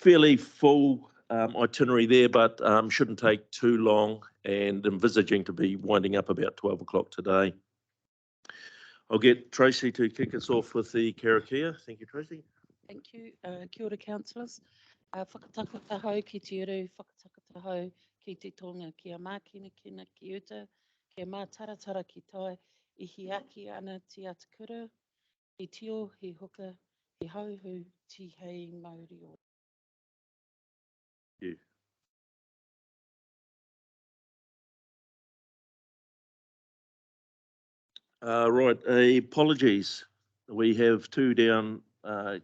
fairly full itinerary there, but shouldn't take too long, and envisaging to be winding up about 12 o'clock today. I'll get Tracy to kick us off with the Karakia. Thank you, Tracy. Thank you. Kia ora, councillors. Whakataka tahau ki te uru, whakataka tahau ki te tonga, kia mākina kina ki uta, kia mā taratara ki tai, I hiaki ana te atakura, he tio, he hoka, he hauhu, ti hei mauri o. Thank you. Right, apologies. We have two down,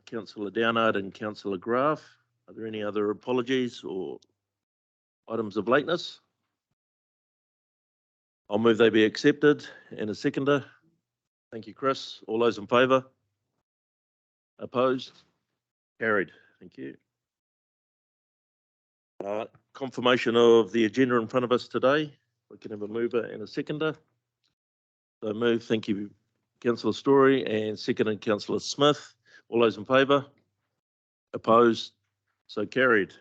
Councillor Downard and Councillor Graf. Are there any other apologies or items of lateness? I'll move they be accepted. And a seconder. Thank you, Chris. All those in favour? Opposed? Carried. Thank you. Confirmation of the agenda in front of us today. We can have a mover and a seconder. So move. Thank you, Councillor Story, and seconded Councillor Smith. All those in favour? Opposed? So carried.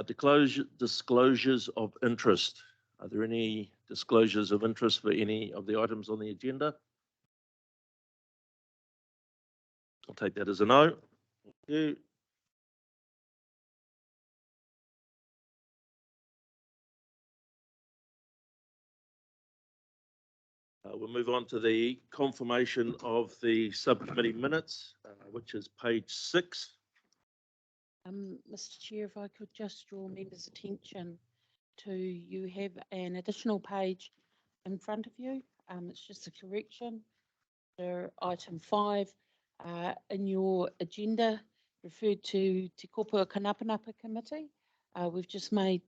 Disclosures of interest. Are there any disclosures of interest for any of the items on the agenda? I'll take that as a no. Thank you. We'll move on to the confirmation of the subcommittee minutes, which is page 6. Mr. Chair, if I could just draw members' attention to, you have an additional page in front of you. It's just a correction. Item 5 in your agenda referred to Te Kopua Kanapanapa Committee. We've just made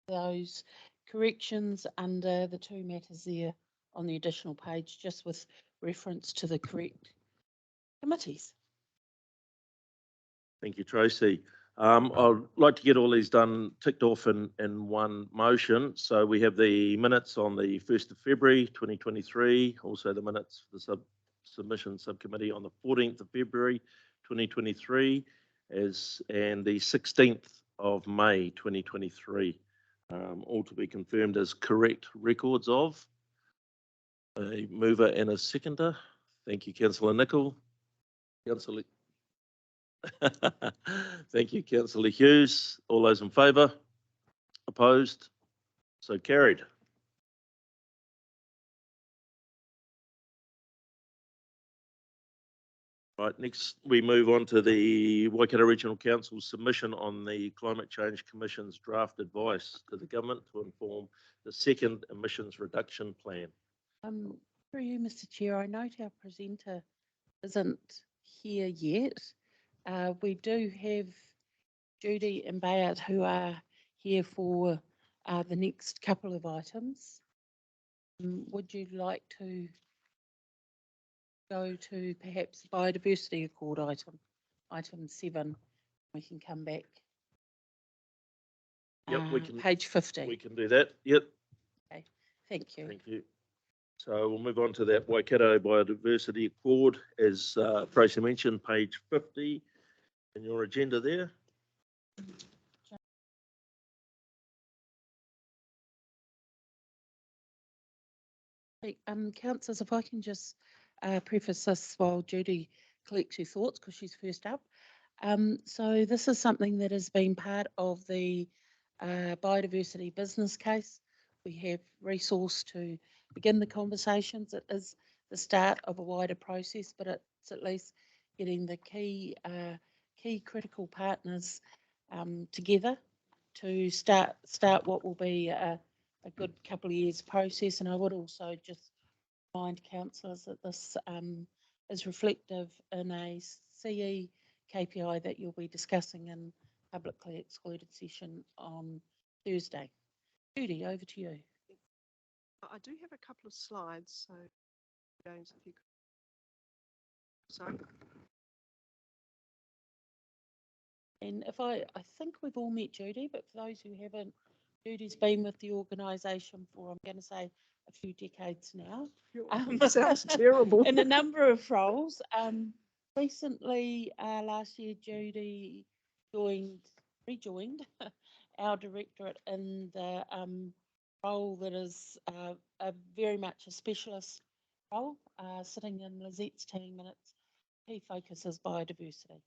those corrections under the two matters there on the additional page, just with reference to the correct committees. Thank you, Tracy. I'd like to get all these done, ticked off in one motion. So we have the minutes on the 1st of February 2023, also the minutes for the submission subcommittee on the 14th of February 2023, and the 16th of May 2023, all to be confirmed as correct records of. A mover and a seconder. Thank you, Councillor Nicol. Councillor. Thank you, Councillor Hughes. All those in favour? Opposed? So carried. Right, next we move on to the Waikato Regional Council submission on the Climate Change Commission's draft advice to the government to inform the second emissions reduction plan. For you, Mr. Chair, I note our presenter isn't here yet. We do have Judy and Bayard who are here for the next couple of items. Would you like to go to perhaps Biodiversity Accord item 7? We can come back. Yep, we can. Page 50. We can do that. Yep. Okay, thank you. Thank you. So we'll move on to that Waikato Biodiversity Accord, as Tracy mentioned, page 50 in your agenda there. Councillors, if I can just preface this while Judy collects her thoughts, because she's first up. So this is something that has been part of the biodiversity business case. We have resourced to begin the conversations. It is the start of a wider process, but it's at least getting the key critical partners together to start what will be a good couple of years process. And I would also just remind councillors that this is reflective in a CE KPI that you'll be discussing in publicly excluded session on Thursday. Judy, over to you. I do have a couple of slides, so James, if you could. Sorry. And if I think we've all met Judy, but for those who haven't, Judy's been with the organisation for, I'm going to say, a few decades now. Sounds terrible. In a number of roles. Recently, last year, Judy rejoined our directorate in the role that is a very much a specialist role, sitting in Lizette's team, and its key focus is biodiversity.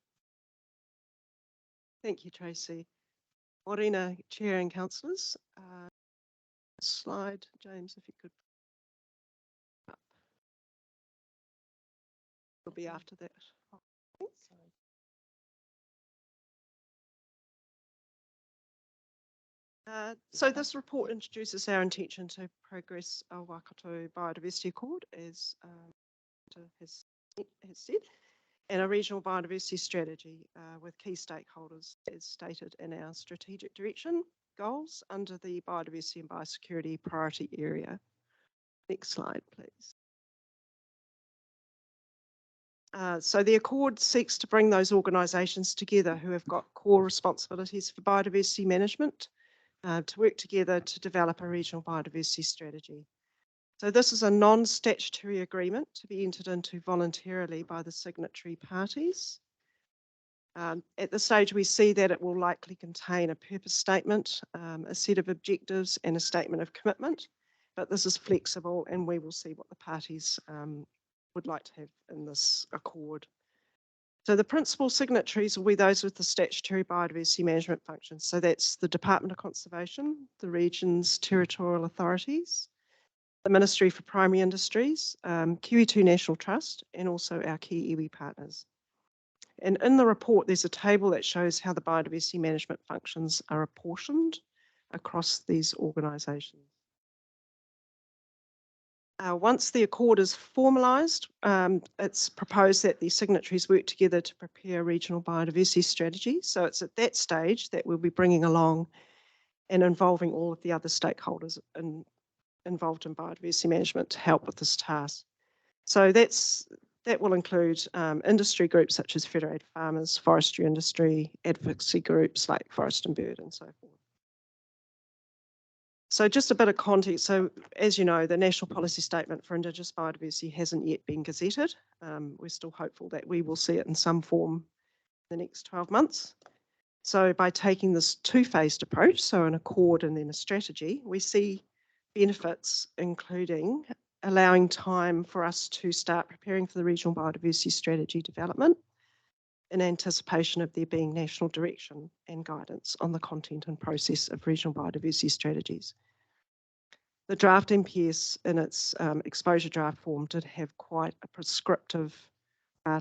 Thank you, Tracy. Morena, Chair and Councillors. Slide, James, if you could. Up. It'll be after that. Sorry. So this report introduces our intention to progress our Waikato Biodiversity Accord, as has said, and a regional biodiversity strategy with key stakeholders, as stated in our strategic direction goals under the biodiversity and biosecurity priority area. Next slide, please. So the Accord seeks to bring those organisations together who have got core responsibilities for biodiversity management to work together to develop a regional biodiversity strategy. So this is a non-statutory agreement to be entered into voluntarily by the signatory parties. At this stage, we see that it will likely contain a purpose statement, a set of objectives and a statement of commitment, but this is flexible and we will see what the parties would like to have in this accord. So the principal signatories will be those with the statutory biodiversity management functions. So that's the Department of Conservation, the region's territorial authorities, the Ministry for Primary Industries, Kiwi2 National Trust, and also our key iwi partners. And in the report, there's a table that shows how the biodiversity management functions are apportioned across these organisations. Once the accord is formalised, it's proposed that the signatories work together to prepare a regional biodiversity strategy. So it's at that stage that we'll be bringing along and involving all of the other stakeholders involved in biodiversity management to help with this task. So that will include industry groups such as Federated Farmers, forestry industry, advocacy groups like Forest and Bird and so forth. So just a bit of context. So as you know, the National Policy Statement for Indigenous Biodiversity hasn't yet been gazetted. We're still hopeful that we will see it in some form in the next 12 months. So by taking this two-phased approach, so an accord and then a strategy, we see benefits, including allowing time for us to start preparing for the regional biodiversity strategy development in anticipation of there being national direction and guidance on the content and process of regional biodiversity strategies. The draft NPS in its exposure draft form did have quite a prescriptive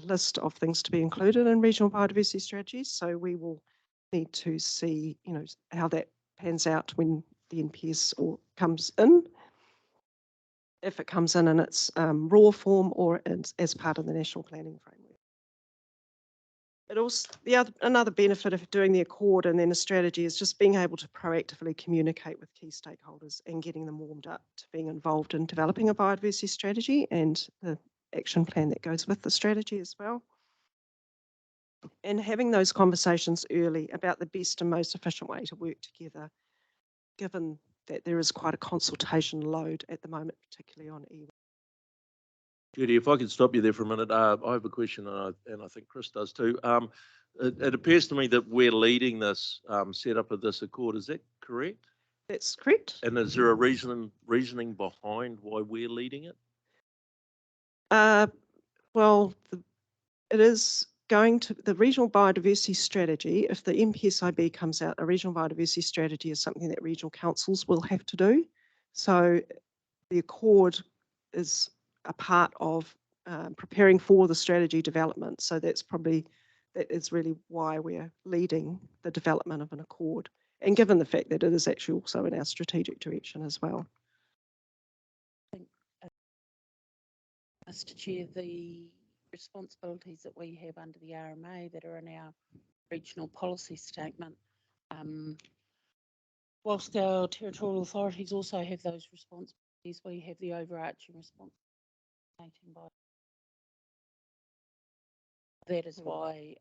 list of things to be included in regional biodiversity strategies. So we will need to see, how that pans out when the NPS comes in, if it comes in its raw form or as part of the national planning framework. It also, another benefit of doing the accord and then a strategy is just being able to proactively communicate with key stakeholders and getting them warmed up to being involved in developing a biodiversity strategy and the action plan that goes with the strategy as well. And having those conversations early about the best and most efficient way to work together, given that there is quite a consultation load at the moment, particularly on iwi. Judy, if I could stop you there for a minute, I have a question, and I think Chris does too. It appears to me that we're leading this setup of this accord. Is that correct? That's correct. And is there a reasoning behind why we're leading it? Well, it is going to the regional biodiversity strategy. If the MPSIB comes out, a regional biodiversity strategy is something that regional councils will have to do. So the accord is a part of preparing for the strategy development. So that is really why we're leading the development of an accord. And given the fact that it is actually also in our strategic direction as well. Mr. Chair, the responsibilities that we have under the RMA that are in our regional policy statement, whilst our territorial authorities also have those responsibilities, we have the overarching responsibility. That is why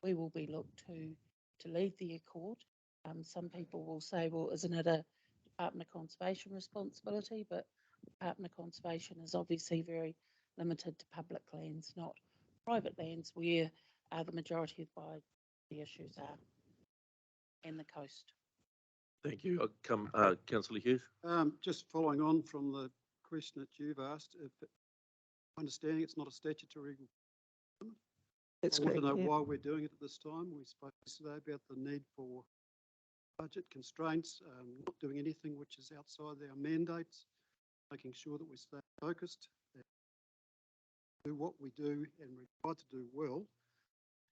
we will be looked to lead the accord. Some people will say, well, isn't it a Department of Conservation responsibility? But Department of Conservation is obviously very limited to public lands, not private lands where the majority of the issues are, and the coast. Thank you. I'll come, Councillor Hughes. Just following on from the question that you've asked, if understanding it's not a statutory, That's I want to correct, know yeah. why we're doing it at this time. We spoke yesterday about the need for budget constraints, not doing anything which is outside our mandates, making sure that we stay focused, do what we do and we're required to do well.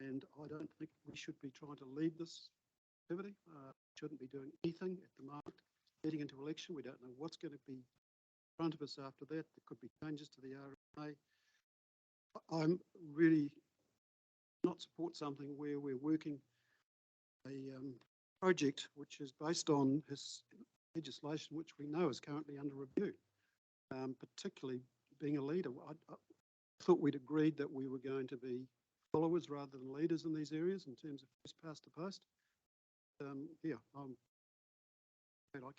And I don't think we should be trying to lead this activity. Shouldn't be doing anything at the moment. Getting into election, we don't know what's going to be in front of us after that. There could be changes to the RMA. I'm really not support something where we're working a project which is based on his legislation, which we know is currently under review. Particularly being a leader, I thought we'd agreed that we were going to be followers rather than leaders in these areas in terms of first past to post. Yeah, I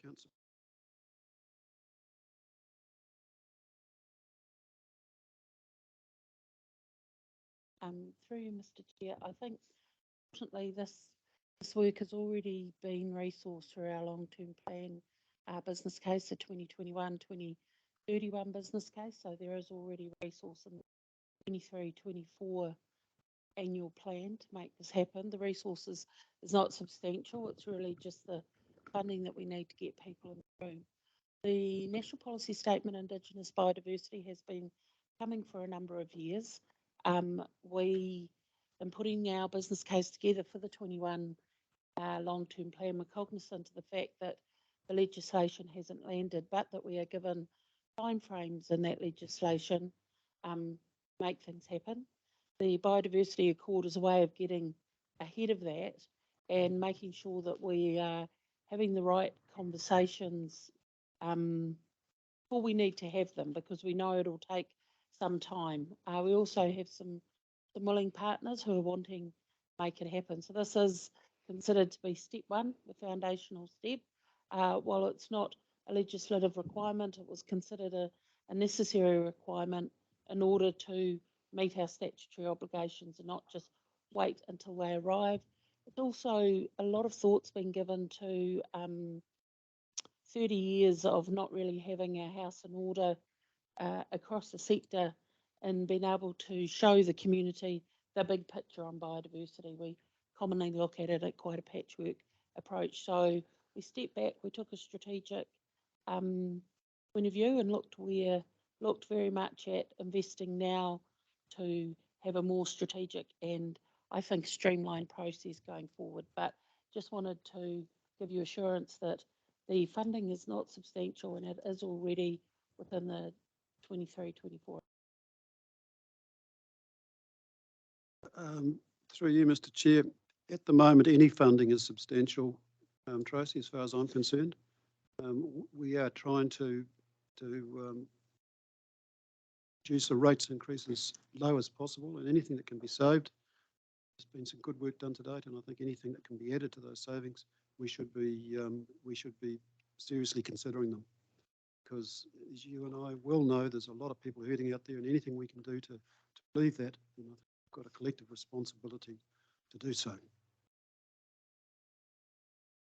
can't support. Through you, Mr. Chair, I think unfortunately this work has already been resourced through our long-term plan business case, the 2021-2031 business case. So there is already resource in the 23-24 annual plan to make this happen. The resources is not substantial. It's really just the funding that we need to get people in the room. The National Policy Statement Indigenous Biodiversity has been coming for a number of years. We, in putting our business case together for the 21 long-term plan, we're cognizant of the fact that the legislation hasn't landed, but that we are given timeframes in that legislation make things happen. The Biodiversity Accord is a way of getting ahead of that and making sure that we are having the right conversations before we need to have them, because we know it'll take some time. We also have some willing partners who are wanting to make it happen. So this is considered to be step one, the foundational step. While it's not a legislative requirement, it was considered a necessary requirement in order to meet our statutory obligations and not just wait until they arrive. It's also a lot of thought's been given to 30 years of not really having our house in order across the sector and being able to show the community the big picture on biodiversity. We commonly look at it at quite a patchwork approach. So we stepped back, we took a strategic point of view and looked very much at investing now to have a more strategic and I think streamlined process going forward. But just wanted to give you assurance that the funding is not substantial and it is already within the 23-24. Through you, Mr. Chair, at the moment, any funding is substantial, Tracy, as far as I'm concerned. We are trying to reduce the rates increase as low as possible, and anything that can be saved. There's been some good work done to date, and I think anything that can be added to those savings, we should be seriously considering them. Because as you and I well know, there's a lot of people hurting out there, and anything we can do to relieve that, we've got a collective responsibility to do so.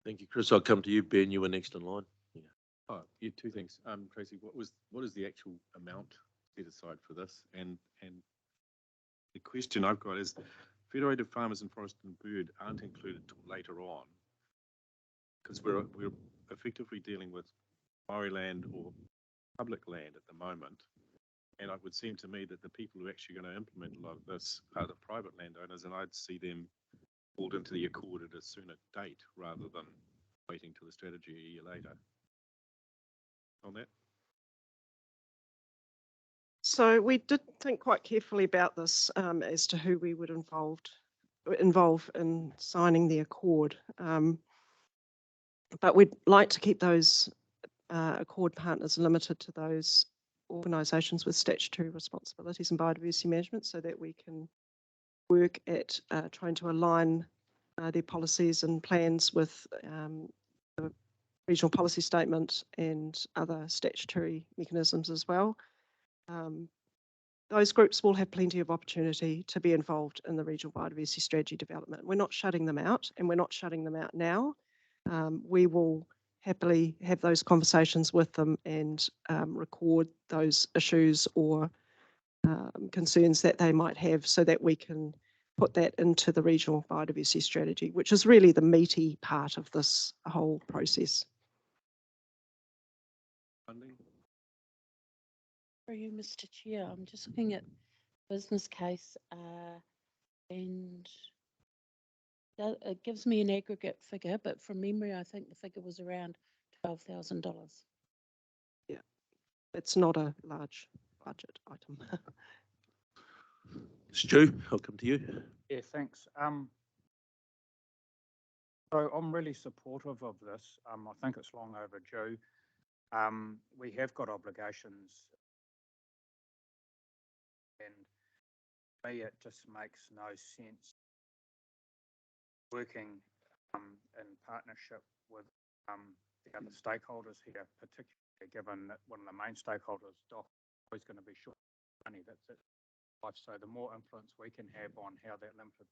Thank you, Chris. I'll come to you, Ben. You were next in line. Yeah. Oh, yeah, two things. Tracy, what is the actual amount set aside for this? And the question I've got is, Federated Farmers and Forest and Bird aren't included till later on, because we're effectively dealing with Maori land or public land at the moment. And it would seem to me that the people who are actually going to implement a lot of this are the private landowners, and I'd see them pulled into the accord at a sooner date rather than waiting till the strategy a year later. On that? So we did think quite carefully about this as to who we would involve in signing the accord. But we'd like to keep those accord partners limited to those organisations with statutory responsibilities in biodiversity management, so that we can work at trying to align their policies and plans with the regional policy statement and other statutory mechanisms as well. Those groups will have plenty of opportunity to be involved in the regional biodiversity strategy development. We're not shutting them out, and we're not shutting them out now. We will happily have those conversations with them and record those issues or concerns that they might have so that we can put that into the regional biodiversity strategy, which is really the meaty part of this whole process. Funding? For you, Mr. Chair, I'm just looking at business case and it gives me an aggregate figure, but from memory, I think the figure was around $12,000. Yeah, it's not a large budget item. Stu, I'll come to you. Yeah, thanks. So I'm really supportive of this. I think it's long overdue. We have got obligations, and to me, it just makes no sense working in partnership with the other stakeholders here, particularly given that one of the main stakeholders, DOC, is going to be short of money. That's it. So the more influence we can have on how that limited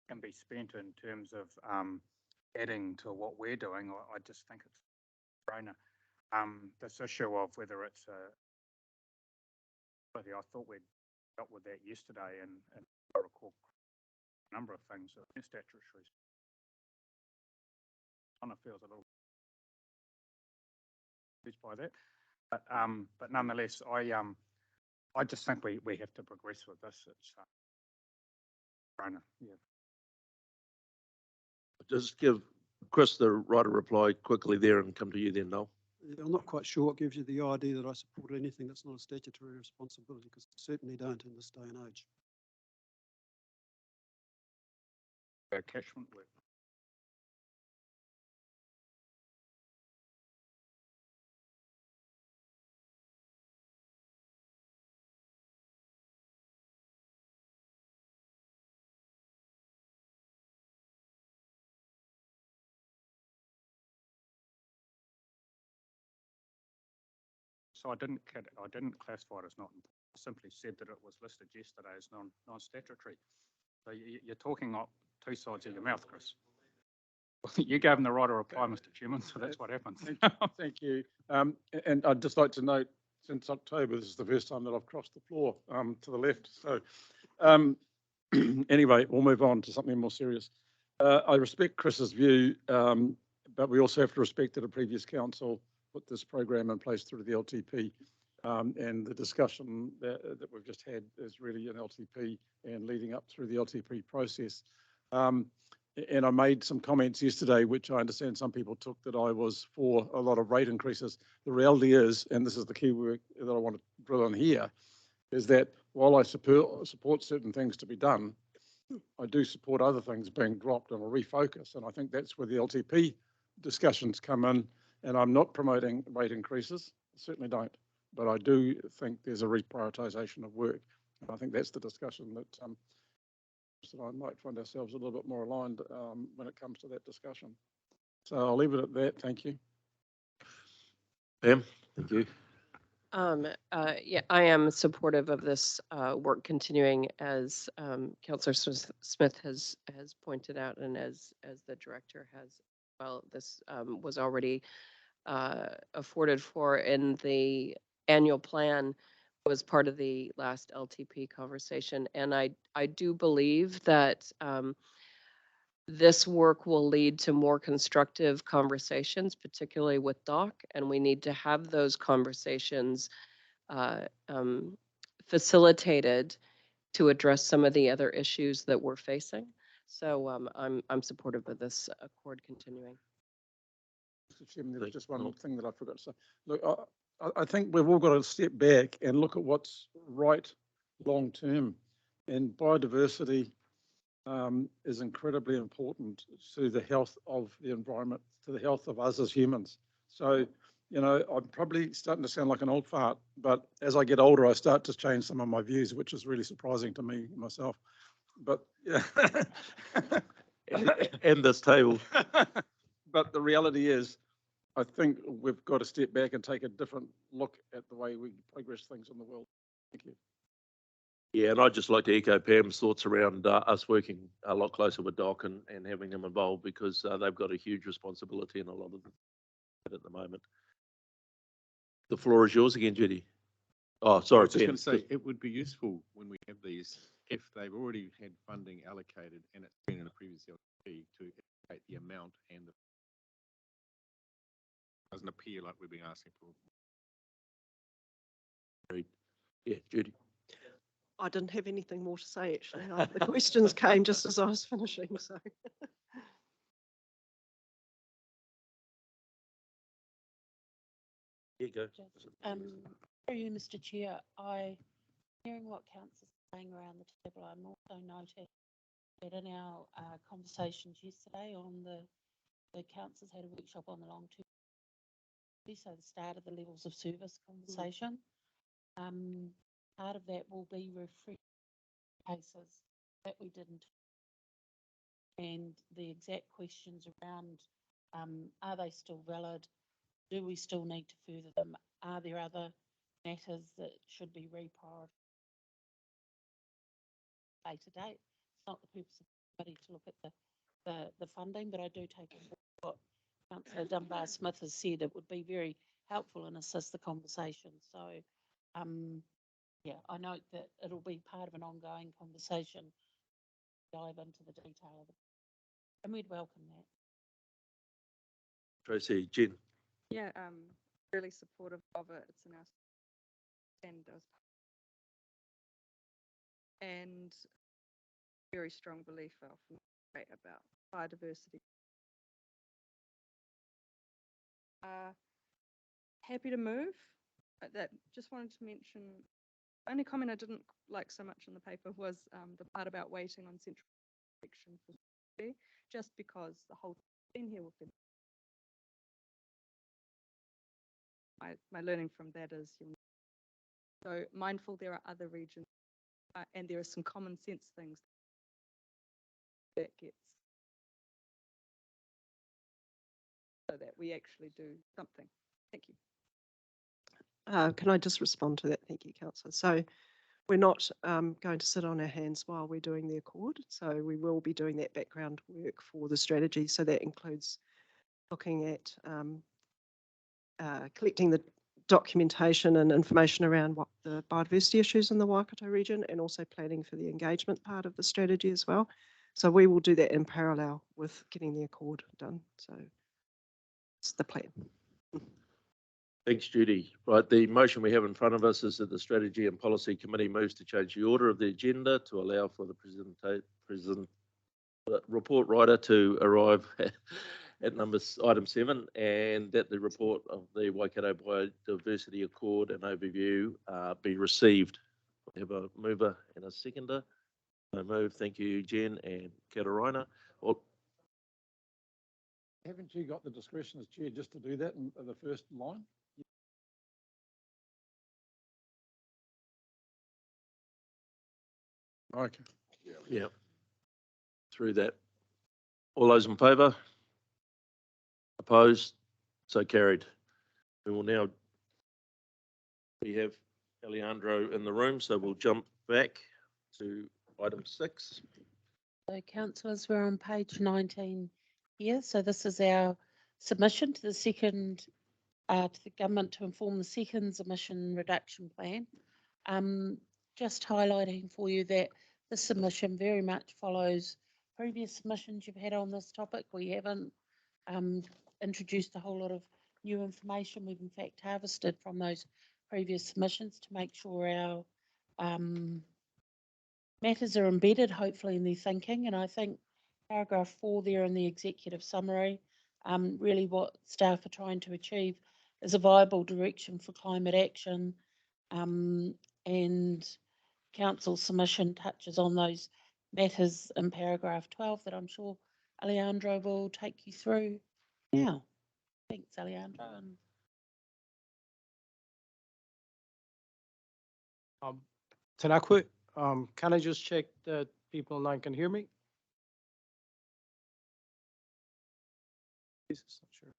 can be spent in terms of adding to what we're doing, I just think it's a brainer. This issue of whether it's I thought we'd dealt with that yesterday, and I recall a number of things that statutory kind of feels a little confused by that, but nonetheless, I just think we have to progress with this. It's yeah. Just give Chris the right to reply quickly there and come to you then, Noel. I'm not quite sure what gives you the idea that I support anything that's not a statutory responsibility, because I certainly don't in this day and age. Catchment work. So I didn't classify it as not. I simply said that it was listed yesterday as non-statutory. So you're talking up two sides of your mouth, Chris. You gave him the right to reply, Mr. Chairman, so that's what happens. Thank you. And I'd just like to note, since October, this is the first time that I've crossed the floor to the left. So anyway, we'll move on to something more serious. I respect Chris's view, but we also have to respect that a previous council put this program in place through the LTP, and the discussion that we've just had is really an LTP and leading up through the LTP process. And I made some comments yesterday, which I understand some people took that I was for a lot of rate increases. The reality is, and this is the key word that I want to drill on here, is that while I support certain things to be done, I do support other things being dropped and a refocus. And I think that's where the LTP discussions come in. And I'm not promoting rate increases, I certainly don't, but I do think there's a reprioritisation of work. And I think that's the discussion that I might find ourselves a little bit more aligned when it comes to that discussion. So I'll leave it at that. Thank you. Pam, thank you. Yeah, I am supportive of this work continuing, as Councillor Smith has pointed out, and as the director has. Well, this was already afforded for in the annual plan, was part of the last LTP conversation. And I do believe that this work will lead to more constructive conversations, particularly with DOC, and we need to have those conversations facilitated to address some of the other issues that we're facing. So I'm supportive of this accord continuing. Mr. Chairman, there's just one more thing that I forgot to say. Look, I think we've all got to step back and look at what's right long term. And biodiversity is incredibly important to the health of the environment, to the health of us as humans. So, you know, I'm probably starting to sound like an old fart, but as I get older, I start to change some of my views, which is really surprising to me myself. But yeah. And this table. but the reality is, I think we've got to step back and take a different look at the way we progress things in the world. Thank you. Yeah, and I'd just like to echo Pam's thoughts around us working a lot closer with DOC and having them involved, because they've got a huge responsibility in a lot of it at the moment. The floor is yours again, Judy. Oh, I sorry, was just Pam. going to say, it would be useful when we have these, if they've already had funding allocated and it's been in a previous LP, to indicate the amount and the doesn't appear like we've been asking for. Yeah, Judy. I didn't have anything more to say, actually. The questions came just as I was finishing, so. Here you go. Through you, Mr. Chair, hearing what councillors are saying around the table, I'm also noting that in our conversations yesterday on the councillors had a workshop on the long-term, so the start of the levels of service conversation. Part of that will be refresh cases that we didn't, and the exact questions around, are they still valid? Do we still need to further them? Are there other matters that should be reprioritized later date? It's not the purpose of the committee to look at the funding, but I do take on board what Councillor Dunbar-Smith has said. It would be very helpful and assist the conversation. So, yeah, I note that it'll be part of an ongoing conversation, dive into the detail of it, and we'd welcome that. Tracy, Jen. Yeah, really supportive of it. It's in our and very strong belief about biodiversity. Happy to move. That just wanted to mention. Only comment I didn't like so much in the paper was the part about waiting on central election for just because the whole thing here will be. My learning from that is so mindful there are other regions and there are some common sense things that gets so that we actually do something. Thank you. Can I just respond to that? Thank you, Councillor. So we're not going to sit on our hands while we're doing the accord. So we will be doing that background work for the strategy. So that includes looking at collecting the documentation and information around what the biodiversity issues in the Waikato region, and also planning for the engagement part of the strategy as well. So we will do that in parallel with getting the accord done. So it's the plan. Thanks, Judy. Right, the motion we have in front of us is that the Strategy and Policy Committee moves to change the order of the agenda to allow for the report writer to arrive at item 7, and that the report of the Waikato Biodiversity Accord and overview be received. We have a mover and a seconder. I move. Thank you, Jen and Karakia. Haven't you got the discretion as chair just to do that in the first line? Okay. Yeah. Through that. All those in favour? Opposed? So carried. We have Alejandro in the room, so we'll jump back to item 6. So councillors, we're on page 19 here. So this is our submission to the second, to the government to inform the second emission reduction plan. Just highlighting for you that the submission very much follows previous submissions you've had on this topic. We haven't introduced a whole lot of new information. We've in fact harvested from those previous submissions to make sure our matters are embedded, hopefully, in their thinking. And I think paragraph 4 there in the executive summary, really what staff are trying to achieve is a viable direction for climate action, and council submission touches on those matters in paragraph 12 that I'm sure Alejandro will take you through now. Thanks, Alejandro. Tēnā koe. Can I just check that people online can hear me? It's not sure.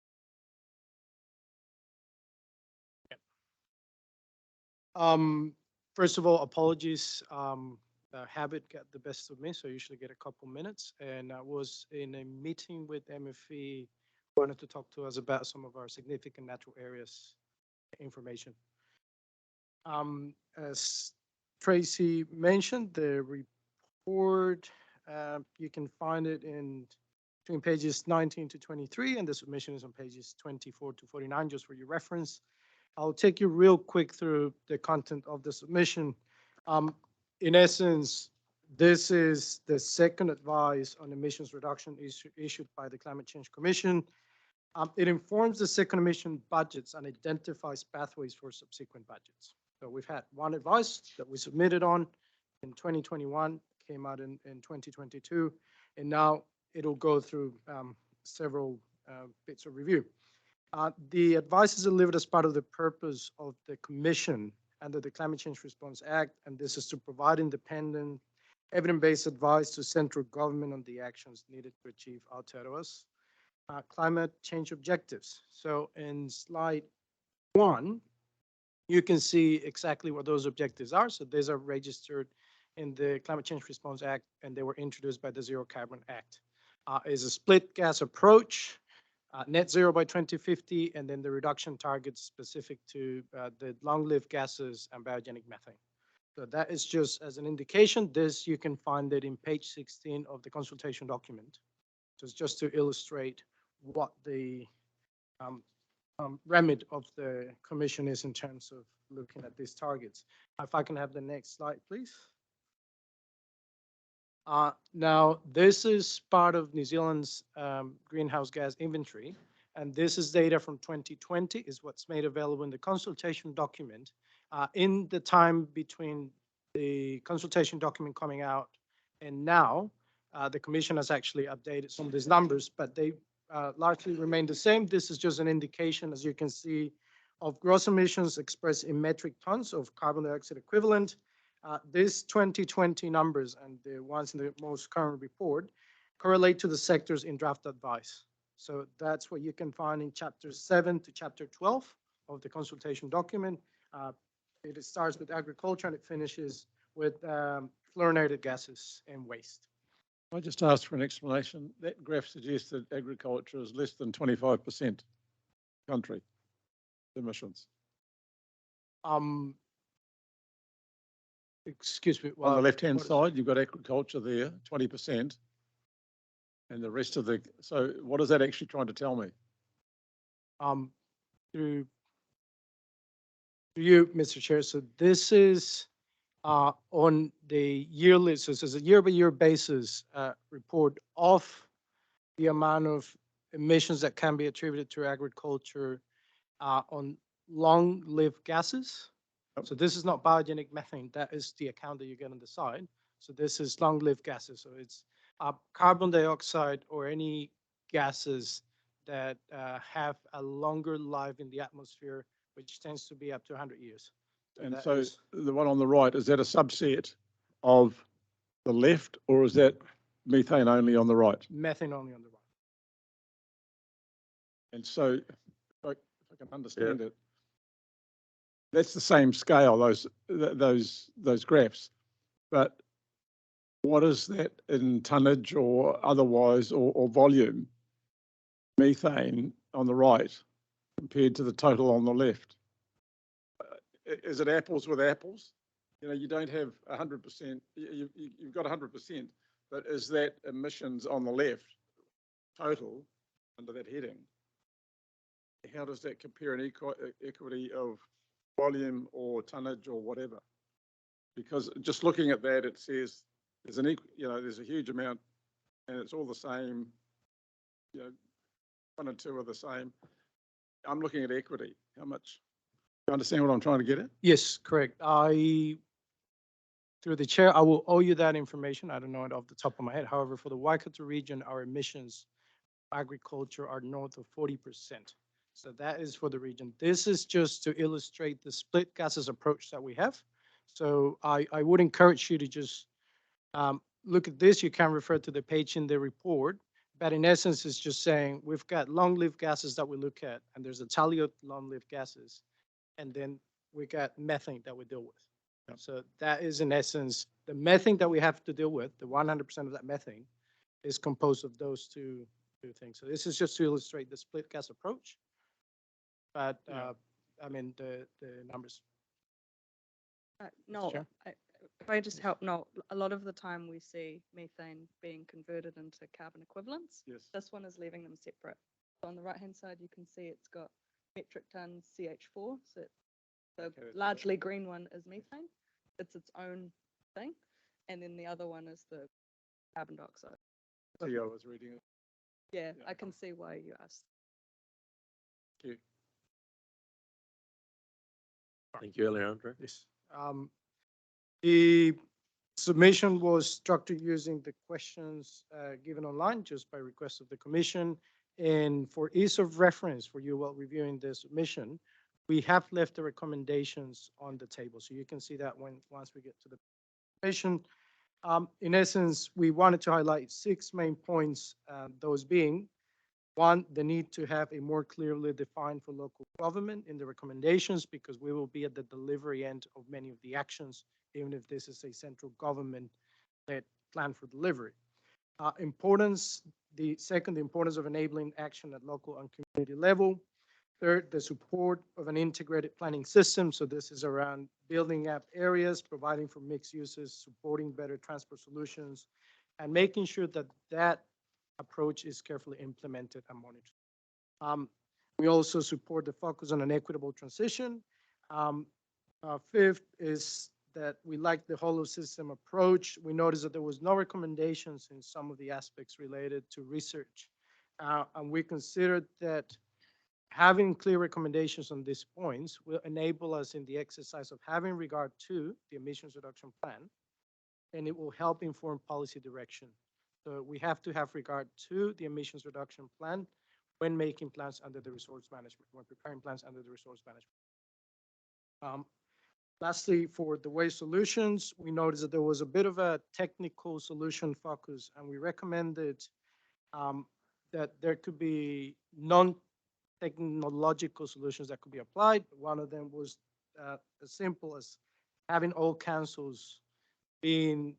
First of all, apologies. The habit got the best of me, so I usually get a couple minutes. And I was in a meeting with MFE, wanted to talk to us about some of our significant natural areas information. As Tracy mentioned, the report, you can find it in between pages 19 to 23, and the submission is on pages 24 to 49, just for your reference. I'll take you real quick through the content of the submission. In essence, this is the second advice on emissions reduction issued by the Climate Change Commission. It informs the second emission budgets and identifies pathways for subsequent budgets. So we've had one advice that we submitted on in 2021, came out in 2022, and now it'll go through several bits of review. The advice is delivered as part of the purpose of the Commission under the Climate Change Response Act, and this is to provide independent, evidence-based advice to central government on the actions needed to achieve Aotearoa's climate change objectives. So in slide 1, you can see exactly what those objectives are. So these are registered in the Climate Change Response Act, and they were introduced by the Zero Carbon Act. Is a split gas approach, net zero by 2050, and then the reduction targets specific to the long-lived gases and biogenic methane. So that is just as an indication. This, you can find it in page 16 of the consultation document. So it's just to illustrate what the remit of the Commission is in terms of looking at these targets. If I can have the next slide, please. Now, this is part of New Zealand's greenhouse gas inventory, and this is data from 2020, is what's made available in the consultation document. In the time between the consultation document coming out and now, the Commission has actually updated some of these numbers, but they largely remain the same. This is just an indication, as you can see, of gross emissions expressed in metric tons of carbon dioxide equivalent. These 2020 numbers and the ones in the most current report correlate to the sectors in draft advice. So that's what you can find in chapter 7 to chapter 12 of the consultation document. It starts with agriculture and it finishes with fluorinated gases and waste. I just asked for an explanation. That graph suggests that agriculture is less than 25% country emissions. Excuse me. On the left-hand side, you've got agriculture there, 20%, and the rest of the. So, what is that actually trying to tell me? Through you, Mr. Chair. So this is on the yearly. So this is a year-by-year basis report of the amount of emissions that can be attributed to agriculture on long-lived gases. So this is not biogenic methane. That is the account that you get on the side. So this is long-lived gases. So it's carbon dioxide or any gases that have a longer life in the atmosphere, which tends to be up to 100 years. And so the one on the right, is that a subset of the left, or is that methane only on the right? Methane only on the right. And so, if I can understand it, that's the same scale, those graphs, but what is that in tonnage or otherwise, or volume, methane on the right compared to the total on the left? Is it apples with apples? You know, you don't have 100%, you've got 100%, but is that emissions on the left total under that heading? How does that compare in equity of volume or tonnage or whatever? Because just looking at that, it says there's there's a huge amount and it's all the same, 1 and 2 are the same. I'm looking at equity. How much? You understand what I'm trying to get at? Yes, correct. Through the chair, I will owe you that information. I don't know it off the top of my head. However, for the Waikato region, our emissions agriculture are north of 40%. So that is for the region. This is just to illustrate the split gases approach that we have. So I would encourage you to just look at this. You can refer to the page in the report. But in essence, it's just saying we've got long-lived gases that we look at, and there's a tally of long-lived gases, and then we got methane that we deal with. Yep. So that is in essence, the methane that we have to deal with, the 100% of that methane is composed of those two things. So this is just to illustrate the split gas approach. But, Yeah. I mean, the numbers. No, Chair? if I just help, no, a lot of the time we see methane being converted into carbon equivalents. Yes. This one is leaving them separate. So on the right-hand side, you can see it's got metric tons CH4. So the Okay, that's largely green one is methane. It's its own thing. And then the other one is the carbon dioxide. See, I was reading it. Yeah, Yeah. I can see why you asked. Thank you. Thank you, Alejandro. Yes. The submission was structured using the questions given online just by request of the commission. And for ease of reference for you while reviewing the submission, we have left the recommendations on the table. So you can see that once we get to the presentation. In essence, we wanted to highlight 6 main points, those being, one, the need to have a more clearly defined for local government in the recommendations, because we will be at the delivery end of many of the actions, even if this is a central government-led plan for delivery. Importance, the importance of enabling action at local and community level. Third, the support of an integrated planning system. So this is around building up areas, providing for mixed uses, supporting better transport solutions, and making sure that that approach is carefully implemented and monitored. We also support the focus on an equitable transition. Fifth is that we like the whole of system approach. We noticed that there was no recommendations in some of the aspects related to research. And we considered that having clear recommendations on these points will enable us in the exercise of having regard to the emissions reduction plan, and it will help inform policy direction. So we have to have regard to the emissions reduction plan when making plans under the resource management, when preparing plans under the resource management. Lastly, for the waste solutions, we noticed that there was a bit of a technical solution focus, and we recommended that there could be non-technological solutions that could be applied. One of them was as simple as having all councils being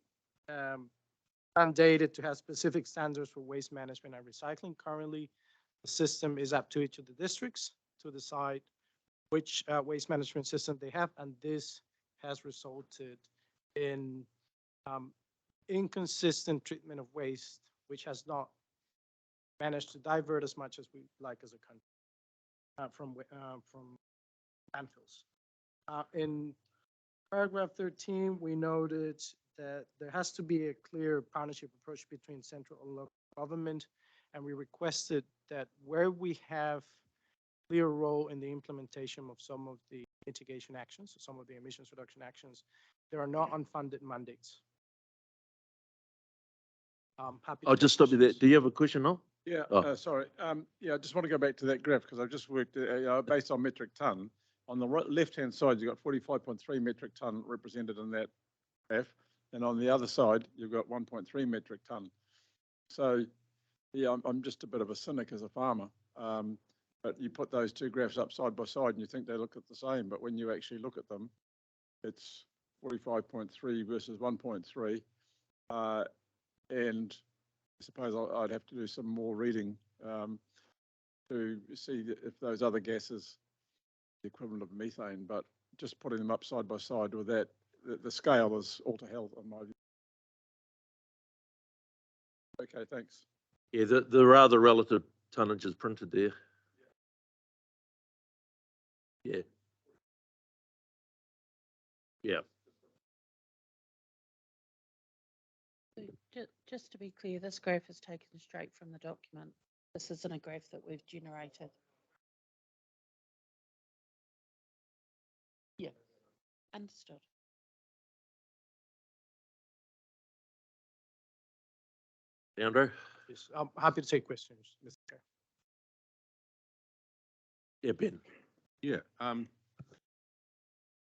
mandated to have specific standards for waste management and recycling. Currently, the system is up to each of the districts to decide which waste management system they have, and this has resulted in inconsistent treatment of waste, which has not managed to divert as much as we like as a country from landfills. In paragraph 13, we noted that there has to be a clear partnership approach between central and local government, and we requested that where we have clear role in the implementation of some of the mitigation actions, some of the emissions reduction actions, there are not unfunded mandates. Happy I'll to just stop you there. questions. Do you have a question, Noel? Yeah, Oh. sorry. Yeah, I just want to go back to that graph because I've just worked based on metric ton. On the left-hand side, you've got 45.3 metric ton represented in that graph. And on the other side, you've got 1.3 metric ton. So, yeah, I'm just a bit of a cynic as a farmer. But you put those two graphs up side by side and you think they look at the same. But when you actually look at them, it's 45.3 versus 1.3. And I suppose I'd have to do some more reading to see if those other gases are the equivalent of methane, but just putting them up side by side with that, the scale is all to hell in my view. Okay, thanks. Yeah, there are the relative tonnages printed there. Yeah. Yeah. Just to be clear, this graph is taken straight from the document. This isn't a graph that we've generated. Yeah, understood. Leandro? Yes, I'm happy to take questions, Mr. Chair. Yeah, Ben. Yeah,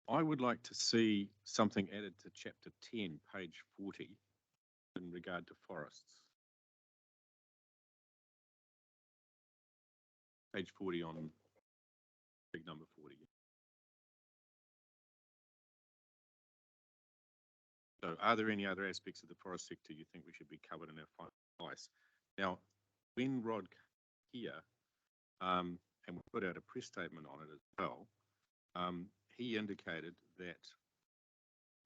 I would like to see something added to chapter 10, page 40, in regard to forests. page 40 on big number 40. So are there any other aspects of the forest sector you think we should be covered in our advice? Now, when Rod came here, and we put out a press statement on it as well, he indicated that,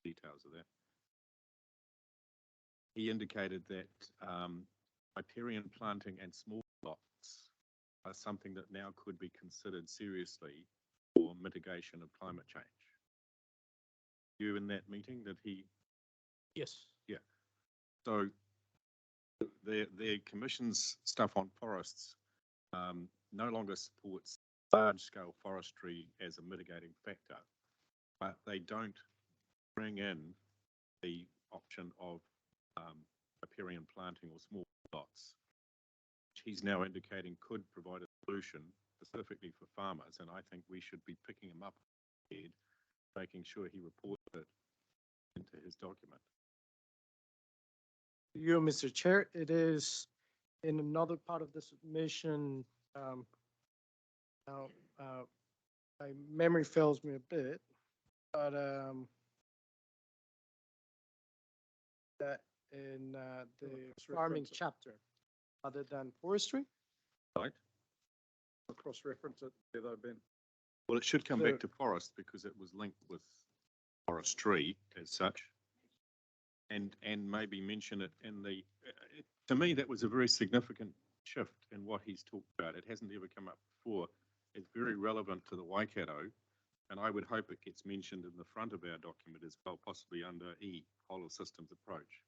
details of that, he indicated that riparian planting and small plots are something that now could be considered seriously for mitigation of climate change. You in that meeting that he? Yes. Yeah. So the commission's stuff on forests no longer supports large-scale forestry as a mitigating factor, but they don't bring in the option of riparian planting or small plots, which he's now indicating could provide a solution specifically for farmers, and I think we should be picking him up ahead, making sure he reports it into his document. You, Mr. Chair, it is in another part of the submission. Now, my memory fails me a bit, but that in the farming chapter, other than forestry. Right. I'll cross-reference it, there though, Ben. Well, it should come So- back to forest because it was linked with forestry as such. And maybe mention it in the, to me, that was a very significant shift in what he's talked about. It hasn't ever come up before. It's very relevant to the Waikato, and I would hope it gets mentioned in the front of our document as well, possibly under E, whole of systems approach.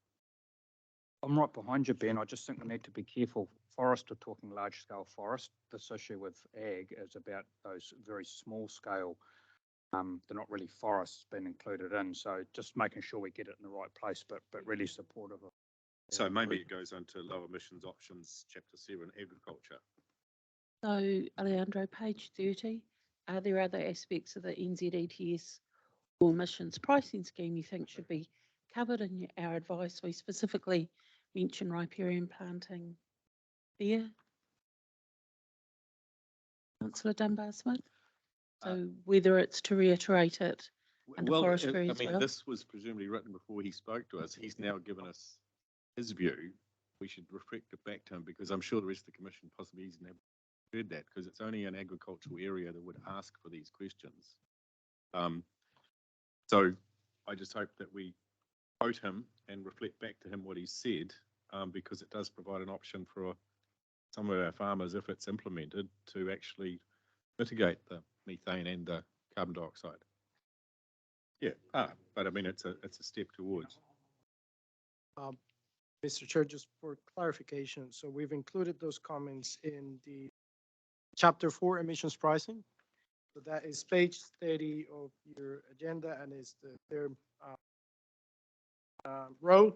I'm right behind you, Ben. I just think we need to be careful. Forest, we're talking large scale forest. This issue with ag is about those very small scale, they're not really forests being included in. So just making sure we get it in the right place, but really supportive of. So maybe it goes into low emissions options, chapter 7, agriculture. So, Alejandro, page 30, are there other aspects of the NZETS or emissions pricing scheme you think should be covered in our advice? We specifically mention riparian planting there. Councillor Dunbar-Smith? So whether it's to reiterate it under Well, forestry I as mean, well? this was presumably written before he spoke to us. He's now given us his view. We should reflect it back to him because I'm sure the rest of the commission possibly hasn't heard that because it's only an agricultural area that would ask for these questions. So I just hope that we quote him and reflect back to him what he said because it does provide an option for some of our farmers, if it's implemented, to actually mitigate the methane and the carbon dioxide. Yeah, but I mean, it's a step towards. Mr. Chair, just for clarification, so we've included those comments in the chapter 4 emissions pricing. So that is page 30 of your agenda and is the third row.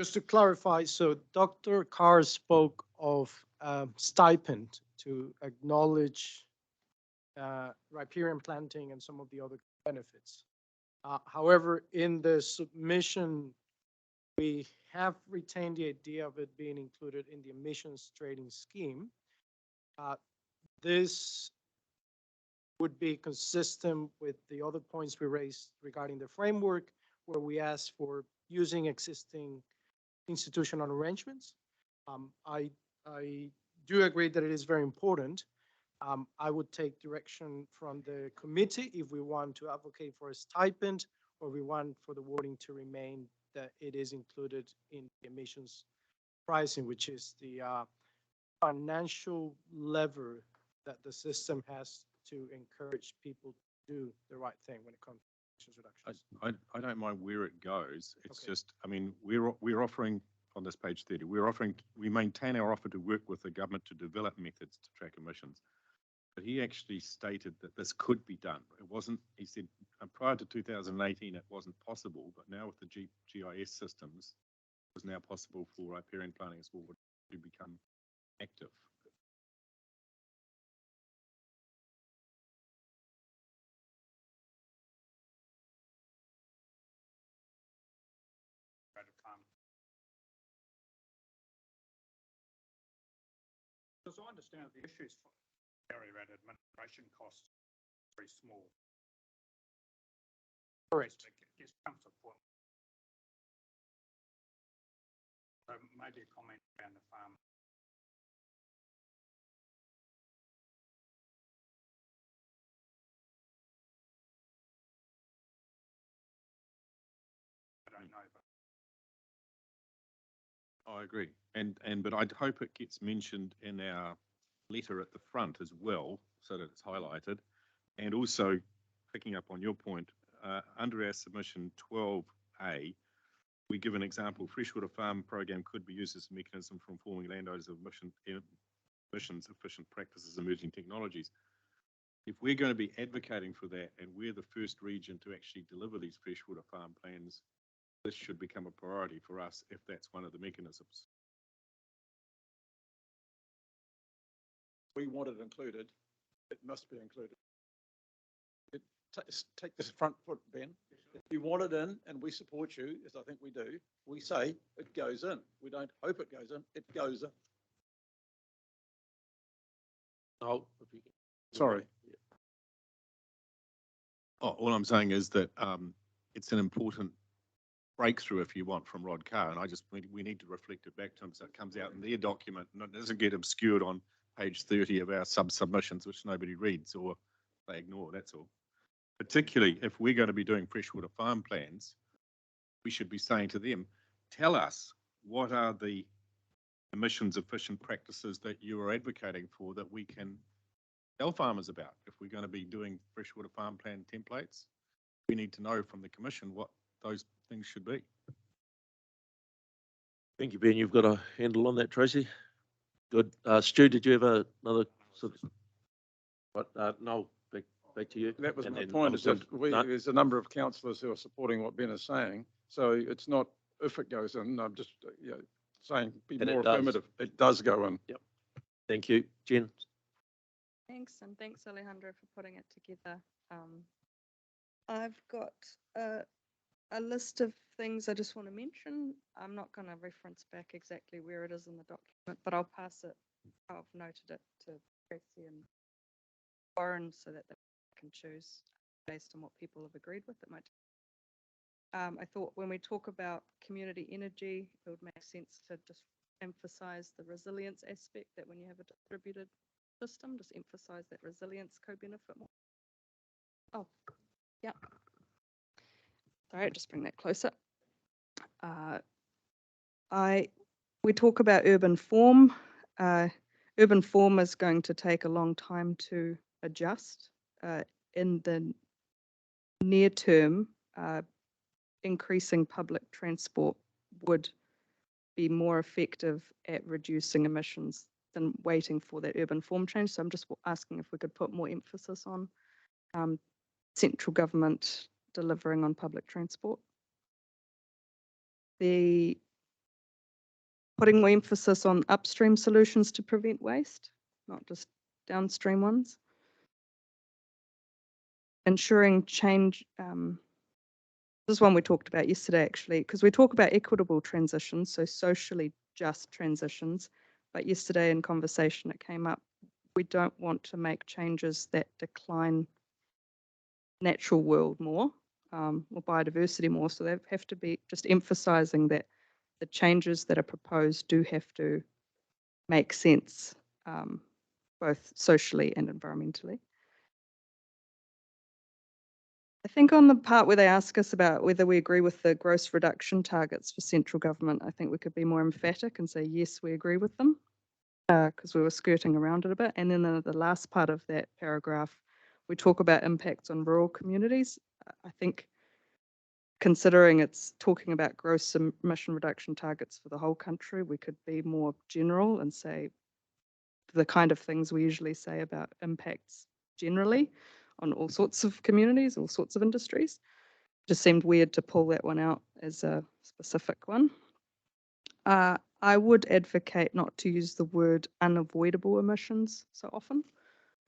Just to clarify, so Dr. Carr spoke of stipend to acknowledge riparian planting and some of the other benefits. However, in the submission, we have retained the idea of it being included in the emissions trading scheme. This would be consistent with the other points we raised regarding the framework, where we asked for using existing institutional arrangements. I do agree that it is very important. I would take direction from the committee if we want to advocate for a stipend or we want for the wording to remain that it is included in the emissions pricing, which is the financial lever that the system has to encourage people to do the right thing when it comes to emissions reductions. I don't mind where it goes. It's Okay. just, I mean, we're offering on this page 30, we maintain our offer to work with the government to develop methods to track emissions. But he actually stated that this could be done. It wasn't, he said, prior to 2018, it wasn't possible, but now with the GIS systems, it was now possible for riparian planting as well to become active. as I understand it, the issues for area around administration costs are very small. Correct. It gets comes to a point. So maybe a comment around the farm. I don't know, but I agree. But I'd hope it gets mentioned in our letter at the front as well, so that it's highlighted. And also, picking up on your point, under our submission 12A, we give an example, freshwater farm program could be used as a mechanism for informing landowners of emissions, efficient practices, emerging technologies. If we're going to be advocating for that, and we're the first region to actually deliver these freshwater farm plans, this should become a priority for us if that's one of the mechanisms. We want it included, it must be included. Take this front foot, Ben. If you want it in and we support you, as I think we do, we say it goes in. We don't hope it goes in, it goes in. Oh, if you- Sorry. Oh, all I'm saying is that it's an important breakthrough, if you want, from Rod Carr, and we need to reflect it back to him so it comes out in their document and it doesn't get obscured on page 30 of our submissions, which nobody reads or they ignore, that's all. Particularly if we're going to be doing freshwater farm plans, we should be saying to them, tell us what are the emissions efficient practices that you are advocating for that we can tell farmers about. If we're going to be doing freshwater farm plan templates, we need to know from the Commission what those things should be. Thank you, Ben. You've got a handle on that, Tracy. Good. Stu, did you have another sort of? What? No, back to you. That was And my then point, is obviously- that no, there's a number of councillors who are supporting what Ben is saying. So it's not if it goes in, I'm just saying be And it more does. affirmative. It does go in. Yep. Thank you, Jen. Thanks, and thanks Alejandro for putting it together. I've got a list of things I just want to mention. I'm not going to reference back exactly where it is in the document, but I'll pass it. I've noted it to Tracy and Warren so that they can choose based on what people have agreed with. It might. I thought when we talk about community energy, it would make sense to just emphasize the resilience aspect, that when you have a distributed system, just emphasize that resilience co-benefit more. Oh, yeah. Sorry, just bring that closer. We talk about urban form. Urban form is going to take a long time to adjust. In the near term, increasing public transport would be more effective at reducing emissions than waiting for that urban form change. So I'm just asking if we could put more emphasis on central government delivering on public transport. The putting more emphasis on upstream solutions to prevent waste, not just downstream ones. Ensuring change, this is one we talked about yesterday actually, because we talk about equitable transitions, so socially just transitions, but yesterday in conversation it came up, we don't want to make changes that decline natural world more, or biodiversity more, so they have to be just emphasizing that the changes that are proposed do have to make sense, both socially and environmentally. I think on the part where they ask us about whether we agree with the gross reduction targets for central government, I think we could be more emphatic and say, yes, we agree with them, because we were skirting around it a bit. And then the last part of that paragraph, we talk about impacts on rural communities. I think considering it's talking about gross emission reduction targets for the whole country, we could be more general and say the kind of things we usually say about impacts generally on all sorts of communities, all sorts of industries. Just seemed weird to pull that one out as a specific one. I would advocate not to use the word unavoidable emissions so often.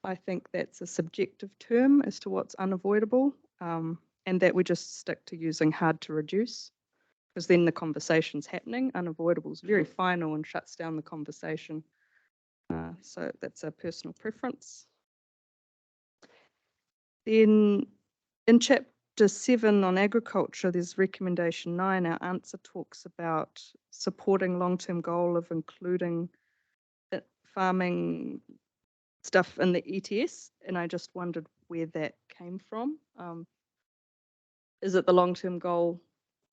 I think that's a subjective term as to what's unavoidable, and that we just stick to using hard to reduce, because then the conversation's happening. Unavoidable is very final and shuts down the conversation. So that's a personal preference. Then in chapter 7 on agriculture, there's recommendation 9. Our answer talks about supporting long-term goal of including farming stuff in the ETS. And I just wondered where that came from. Is it the long-term goal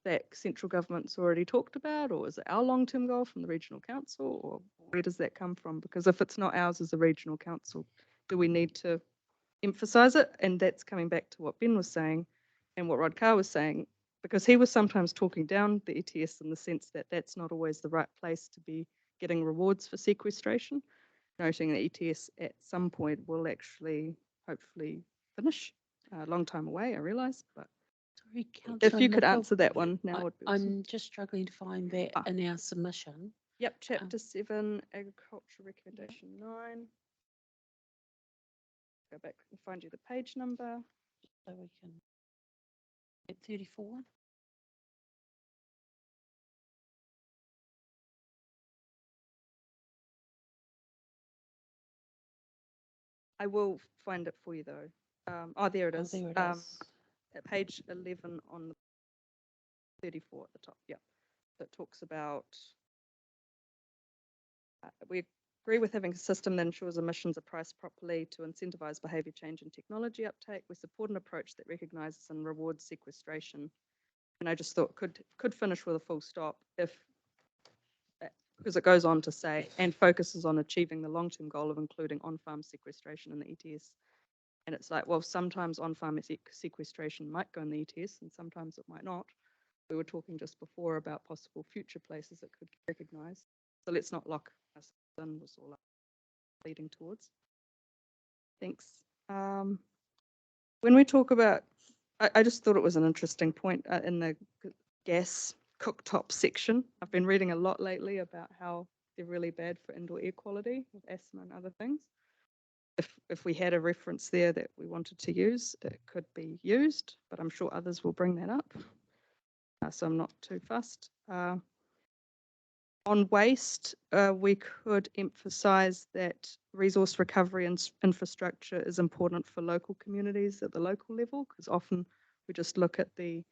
that central government's already talked about, or is it our long-term goal from the regional council, or where does that come from? Because if it's not ours as a regional council, do we need to emphasize it? And that's coming back to what Ben was saying and what Rod Carr was saying, because he was sometimes talking down the ETS in the sense that that's not always the right place to be getting rewards for sequestration, noting that ETS at some point will actually hopefully finish. A long time away, I realise, but Sorry, if Councillor you could Nicol, answer that one now would be awesome. I'm just struggling to find that Ah. in our submission. Yep, chapter 7, agriculture recommendation 9. Go back and find you the page number. So we can, at 34. I will find it for you though. Oh, there it Oh, is. there it is. At page 11 on the 34 at the top. Yep. That talks about we agree with having a system that ensures emissions are priced properly to incentivize behavior change and technology uptake. We support an approach that recognizes and rewards sequestration. And I just thought could finish with a full stop if, because it goes on to say, and focuses on achieving the long-term goal of including on-farm sequestration in the ETS. And it's like, well, sometimes on-farm sequestration might go in the ETS and sometimes it might not. We were talking just before about possible future places that could recognize. So let's not lock us in, was all I'm leading towards. Thanks. When we talk about, I just thought it was an interesting point in the gas cooktop section. I've been reading a lot lately about how they're really bad for indoor air quality with asthma and other things. If we had a reference there that we wanted to use, it could be used, but I'm sure others will bring that up. So I'm not too fussed. On waste, we could emphasize that resource recovery and infrastructure is important for local communities at the local level, because often we just look at the,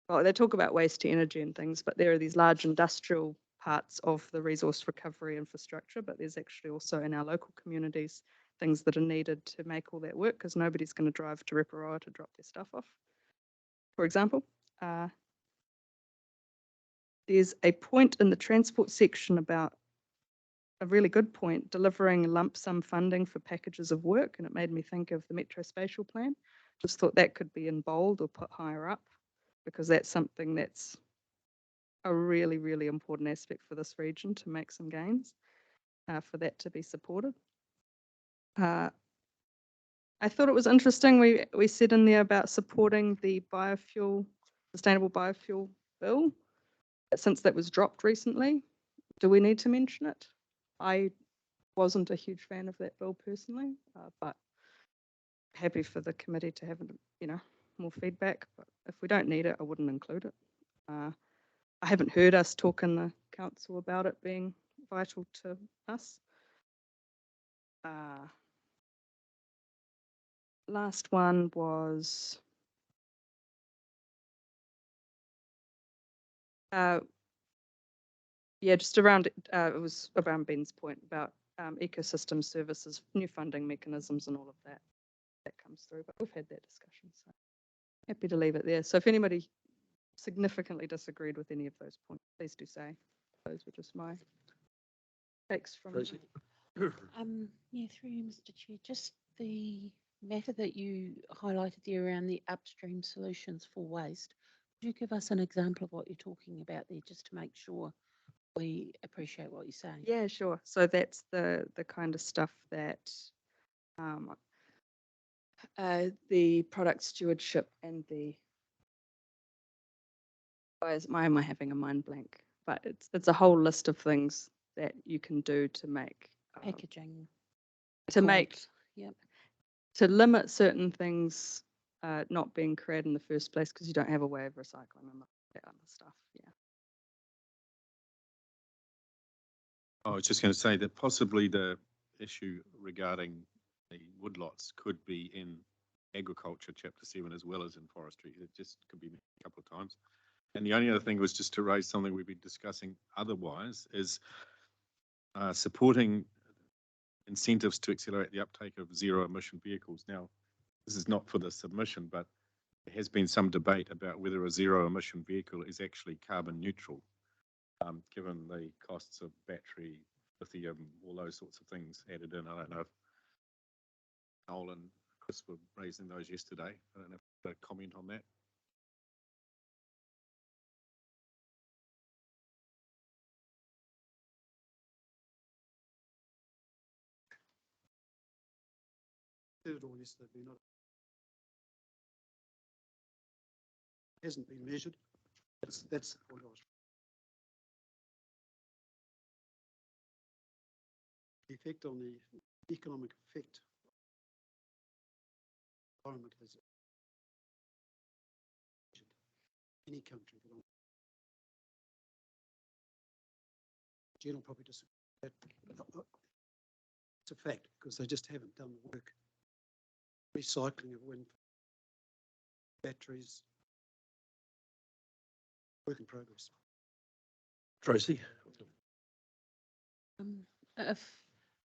well, they talk about waste to energy and things, but there are these large industrial parts of the resource recovery infrastructure, but there's actually also in our local communities things that are needed to make all that work, because nobody's going to drive to Reparoa to drop their stuff off, for example. There's a point in the transport section about a really good point, delivering lump sum funding for packages of work, and it made me think of the Metro Spatial Plan. Just thought that could be in bold or put higher up, because that's something that's a really, really important aspect for this region to make some gains, for that to be supported. I thought it was interesting, we said in there about supporting the sustainable biofuel bill, since that was dropped recently. Do we need to mention it? I wasn't a huge fan of that bill personally, but happy for the committee to have, more feedback. But if we don't need it, I wouldn't include it. I haven't heard us talk in the council about it being vital to us. Last one was yeah, just around it was around Ben's point about ecosystem services, new funding mechanisms and all of that comes through, but we've had that discussion, so happy to leave it there. So if anybody significantly disagreed with any of those points, please do say. Those were just my takes from Tracy? Yeah, through you, Mr. Chair, just the matter that you highlighted there around the upstream solutions for waste. Could you give us an example of what you're talking about there, just to make sure we appreciate what you're saying? Yeah, sure. So that's the kind of stuff that the product stewardship and the, why am I having a mind blank? But it's a whole list of things that you can do to make Packaging. Yep. to limit certain things not being created in the first place because you don't have a way of recycling and that other stuff. Yeah. I was just going to say that possibly the issue regarding the woodlots could be in agriculture, chapter 7, as well as in forestry. It just could be a couple of times. And the only other thing was just to raise something we've been discussing otherwise is supporting incentives to accelerate the uptake of zero emission vehicles. Now, this is not for the submission, but there has been some debate about whether a zero emission vehicle is actually carbon neutral, given the costs of battery, lithium, all those sorts of things added in. I don't know if Noel and Chris were raising those yesterday. I don't know if you have a comment on that. Did it all yesterday, but not. Hasn't been measured. That's the point I was. The effect on the economic effect. Environment has any country, but general probably disagree. It's a fact because they just haven't done the work. Recycling of wind batteries, work in progress. Tracy?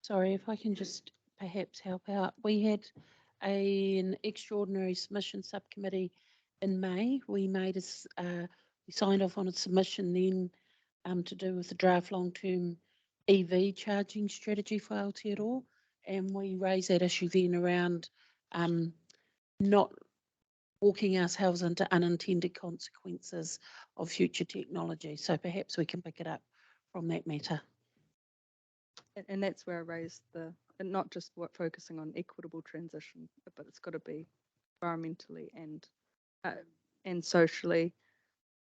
Sorry, if I can just perhaps help out. We had an extraordinary submission subcommittee in May. We we signed off on a submission then to do with the draft long-term EV charging strategy for Aotearoa, and we raised that issue then around not walking ourselves into unintended consequences of future technology. So perhaps we can pick it up from that matter. And that's where I raised and not just focusing on equitable transition, but it's got to be environmentally and socially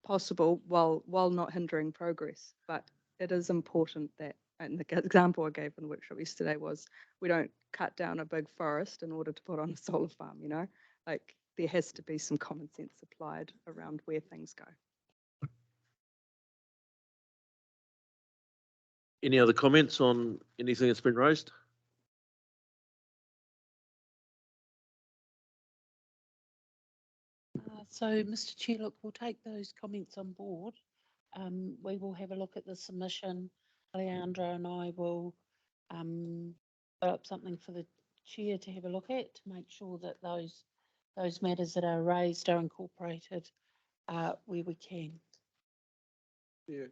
possible while not hindering progress. But it is important that, and the example I gave in the workshop yesterday was, we don't cut down a big forest in order to put on a solar farm, you know? Like, there has to be some common sense applied around where things go. Any other comments on anything that's been raised? So, Mr. Chair, look, we'll take those comments on board. We will have a look at the submission. Leandra and I will put up something for the chair to have a look at to make sure that those matters that are raised are incorporated where we can. Yeah,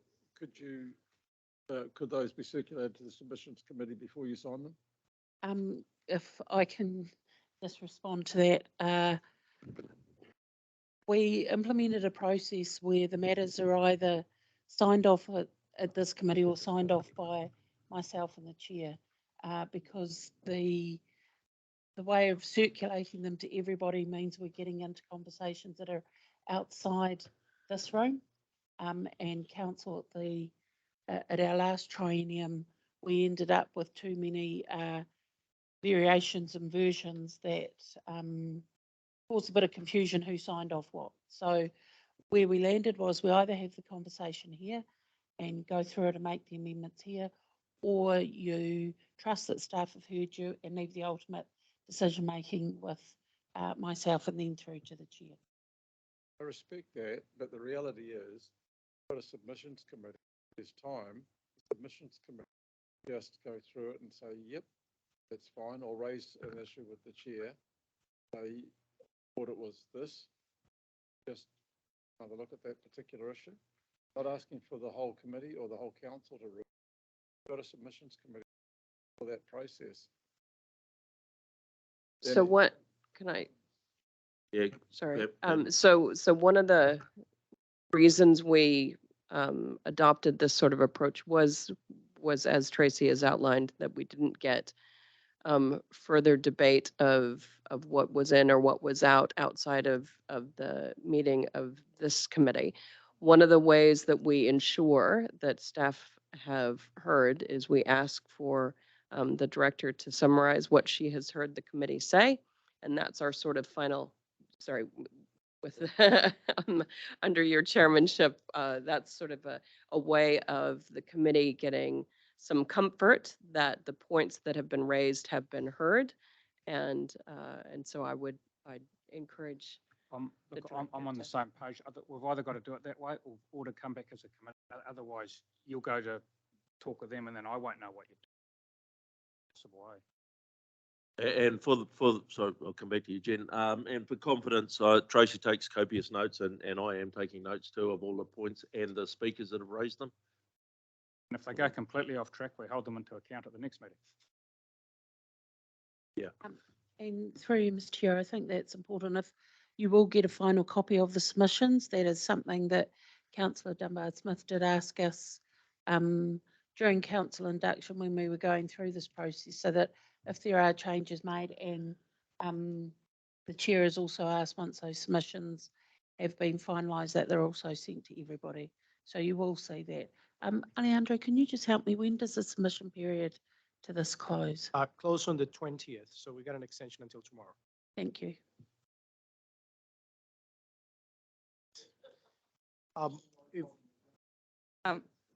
could those be circulated to the submissions committee before you sign them? If I can just respond to that, we implemented a process where the matters are either signed off at this committee or signed off by myself and the chair, because the way of circulating them to everybody means we're getting into conversations that are outside this room. And council at our last triennium, we ended up with too many variations and versions that caused a bit of confusion who signed off what. So where we landed was we either have the conversation here and go through it and make the amendments here, or you trust that staff have heard you and leave the ultimate decision making with myself and then through to the chair. I respect that, but the reality is, got a submissions committee, there's time, the submissions committee just go through it and say, yep, that's fine, or raise an issue with the chair. They thought it was this, just have a look at that particular issue. Not asking for the whole committee or the whole council to rule. Got a submissions committee for that process. So what, can I? Yeah. Sorry. Yep. So one of the reasons we adopted this sort of approach was as Tracy has outlined, that we didn't get further debate of what was in or what was outside of the meeting of this committee. One of the ways that we ensure that staff have heard is we ask for the director to summarize what she has heard the committee say, and that's our sort of final, sorry, with under your chairmanship, that's sort of a way of the committee getting some comfort that the points that have been raised have been heard. And so I'd encourage, Look, the I'm on the director same page. We've either got to do it that way or to come back as a committee. Otherwise, you'll go to talk with them and then I won't know what you're doing. Possible way. And so I'll come back to you, Jen. And for confidence, Tracy takes copious notes and I am taking notes too of all the points and the speakers that have raised them. And if they go completely off track, we hold them into account at the next meeting. And through you, Mr. Chair, I think that's important. If you will get a final copy of the submissions, that is something that Councillor Dunbar-Smith did ask us during council induction when we were going through this process, so that if there are changes made, and the chair has also asked once those submissions have been finalised that they're also sent to everybody. So you will see that. Alejandro, can you just help me? When does the submission period to this close? Close on the 20th, so we got an extension until tomorrow. Thank you. If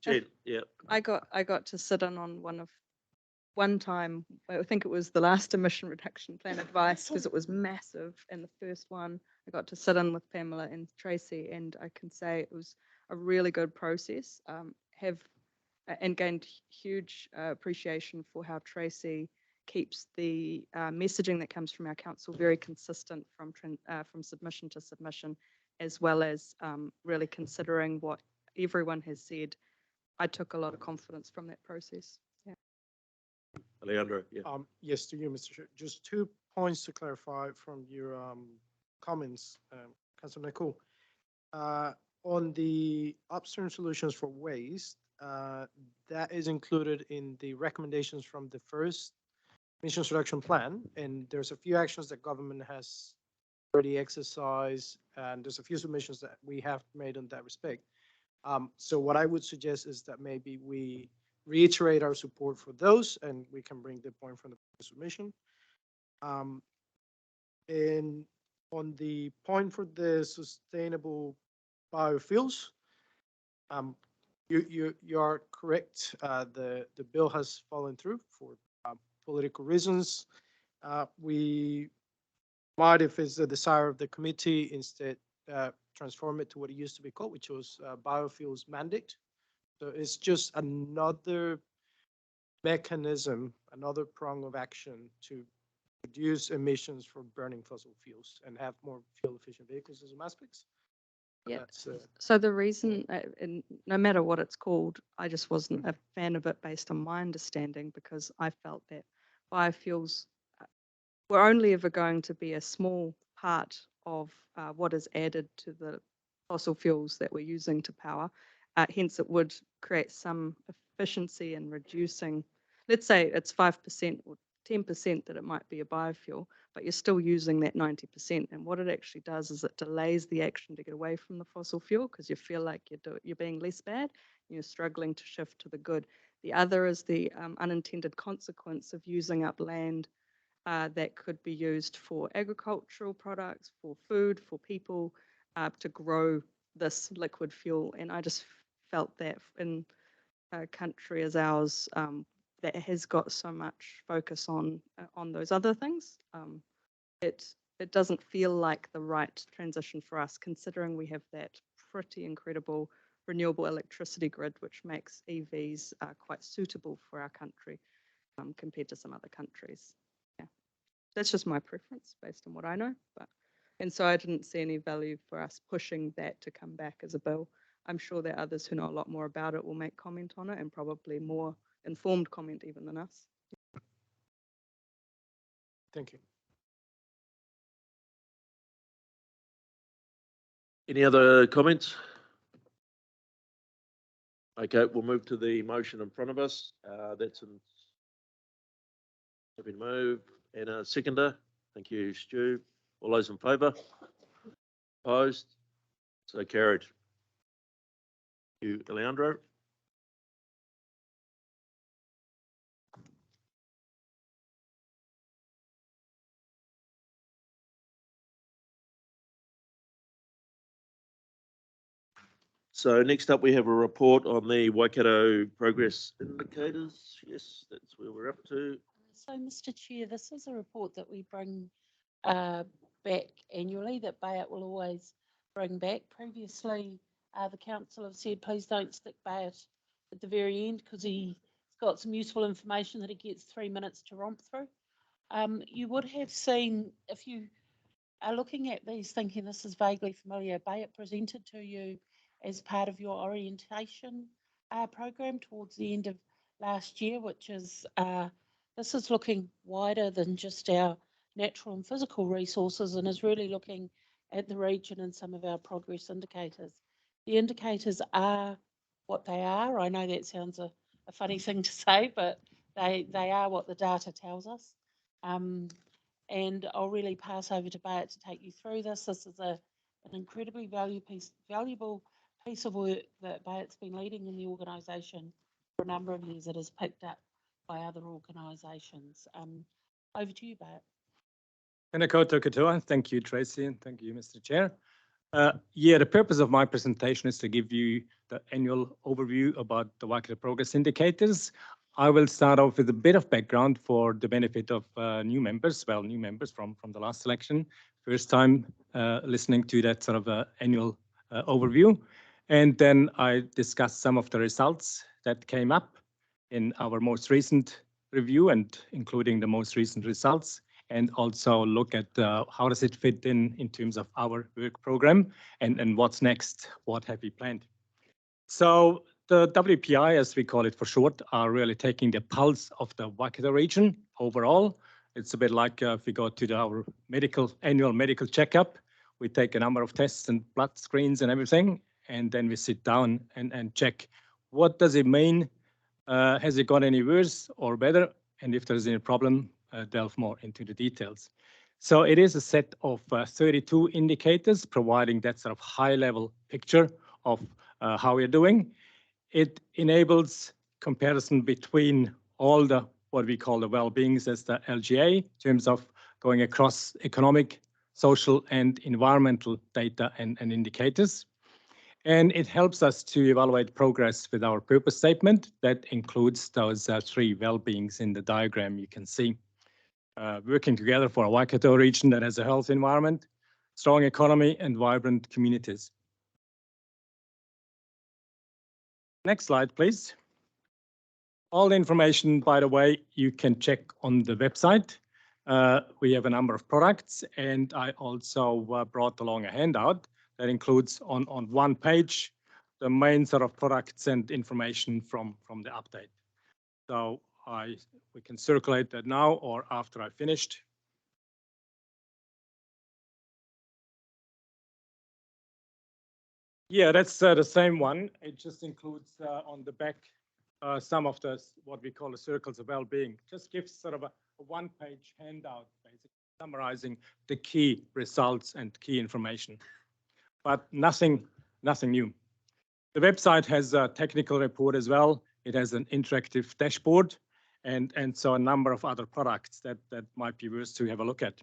Jen, yeah. I got to sit in on one time, I think it was the last emission reduction plan advice, because it was massive. And the first one, I got to sit in with Pamela and Tracy, and I can say it was a really good process. And gained huge appreciation for how Tracy keeps the messaging that comes from our council very consistent from submission to submission, as well as really considering what everyone has said. I took a lot of confidence from that process. Yeah. Alejandro, yeah. Yes, to you, Mr. Chair. Just 2 points to clarify from your comments, Councillor Nicole. On the upstream solutions for waste, that is included in the recommendations from the first emissions reduction plan, and there's a few actions that government has already exercised, and there's a few submissions that we have made in that respect. So what I would suggest is that maybe we reiterate our support for those, and we can bring the point from the submission. And on the point for the sustainable biofuels, you are correct. The bill has fallen through for political reasons. We might, if it's the desire of the committee, instead transform it to what it used to be called, which was biofuels mandate. So it's just another mechanism, another prong of action to reduce emissions from burning fossil fuels and have more fuel efficient vehicles as some aspects. Yeah. So the reason, and no matter what it's called, I just wasn't a fan of it based on my understanding, because I felt that biofuels were only ever going to be a small part of what is added to the fossil fuels that we're using to power. Hence, it would create some efficiency in reducing, let's say it's 5% or 10% that it might be a biofuel, but you're still using that 90%. And what it actually does is it delays the action to get away from the fossil fuel, because you feel like you're being less bad, and you're struggling to shift to the good. The other is the unintended consequence of using up land that could be used for agricultural products, for food, for people, to grow this liquid fuel. And I just felt that in a country as ours, that has got so much focus on those other things, it doesn't feel like the right transition for us, considering we have that pretty incredible renewable electricity grid, which makes EVs quite suitable for our country compared to some other countries. Yeah, that's just my preference based on what I know. And so I didn't see any value for us pushing that to come back as a bill. I'm sure that others who know a lot more about it will make comment on it, and probably more informed comment even than us. Thank you. Any other comments? Okay, we'll move to the motion in front of us. That's been moved, and a seconder. Thank you, Stu. All those in favour? Opposed? So carried. Thank you, Alejandro. So next up, we have a report on the Waikato progress indicators. Yes, that's where we're up to. So, Mr. Chair, this is a report that we bring back annually, that Bayat will always bring back. Previously, the council have said, please don't stick Bayat at the very end because he's got some useful information that he gets 3 minutes to romp through. You would have seen, if you are looking at these thinking this is vaguely familiar, Bayat presented to you as part of your orientation program towards the end of last year, which is, this is looking wider than just our natural and physical resources and is really looking at the region and some of our progress indicators. The indicators are what they are. I know that sounds a funny thing to say, but they are what the data tells us. And I'll really pass over to Bayat to take you through this. This is an incredibly valuable piece of work that Bayat's been leading in the organisation for a number of years. It is picked up by other organisations. Over to you, Bayat. Tēnā koutou katoa. Thank you, Tracy, and thank you, Mr. Chair. The purpose of my presentation is to give you the annual overview about the Waikato Progress Indicators. I will start off with a bit of background for the benefit of new members from the last election. First time listening to that sort of annual overview. And then I discuss some of the results that came up in our most recent review and including the most recent results, and also look at how does it fit in terms of our work program and what's next, what have we planned. So the WPI, as we call it for short, are really taking the pulse of the Waikato region overall. It's a bit like if we go to our annual medical checkup, we take a number of tests and blood screens and everything, and then we sit down and check what does it mean, has it got any worse or better, and if there's any problem, delve more into the details. So it is a set of 32 indicators providing that sort of high-level picture of how we're doing. It enables comparison between all the what we call the well-beings as the LGA in terms of going across economic, social, and environmental data and indicators. And it helps us to evaluate progress with our purpose statement that includes those 3 well-beings in the diagram you can see. Working together for a Waikato region that has a healthy environment, strong economy, and vibrant communities. Next slide, please. All the information, by the way, you can check on the website. We have a number of products, and I also brought along a handout that includes on one page the main sort of products and information from the update. So we can circulate that now or after I finished. Yeah, that's the same one. It just includes on the back some of the what we call the circles of well-being. Just gives sort of a one-page handout, basically summarizing the key results and key information, but nothing new. The website has a technical report as well. It has an interactive dashboard and so a number of other products that might be worth to have a look at.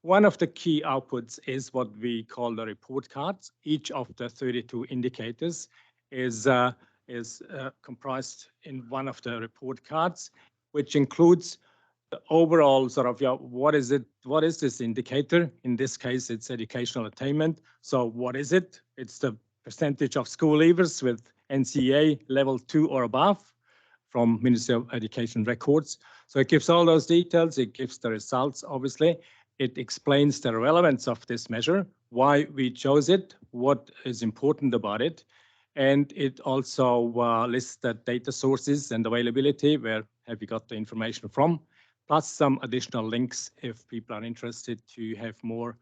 One of the key outputs is what we call the report cards. Each of the 32 indicators is comprised in one of the report cards, which includes the overall sort of what is this indicator? In this case, it's educational attainment. So what is it? It's the percentage of school leavers with NCEA level 2 or above from Ministry of Education records. So it gives all those details. It gives the results, obviously. It explains the relevance of this measure, why we chose it, what is important about it. And it also lists the data sources and availability, where have you got the information from, plus some additional links if people are interested to have more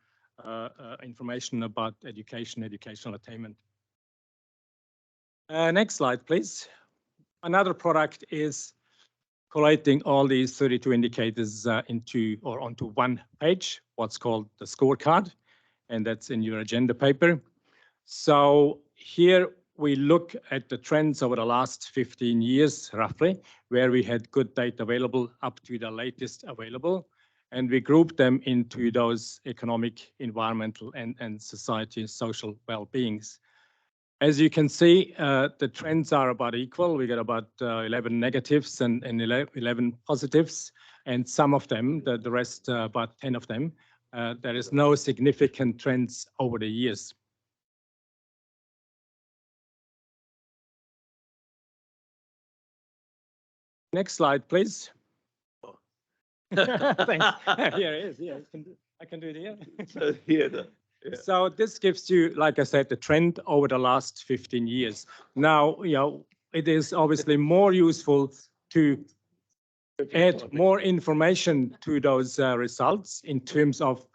information about educational attainment. Next slide, please. Another product is collating all these 32 indicators onto one page, what's called the scorecard, and that's in your agenda paper. So here we look at the trends over the last 15 years, roughly, where we had good data available up to the latest available, and we group them into those economic, environmental, and society social well-beings. As you can see, the trends are about equal. We got about 11 negatives and 11 positives, and some of them, the rest, about 10 of them, there is no significant trends over the years. Next slide, please. Thanks. Here it is. Yeah, I can do it here. So, yeah. So this gives you, like I said, the trend over the last 15 years. Now, it is obviously more useful to add more information to those results in terms of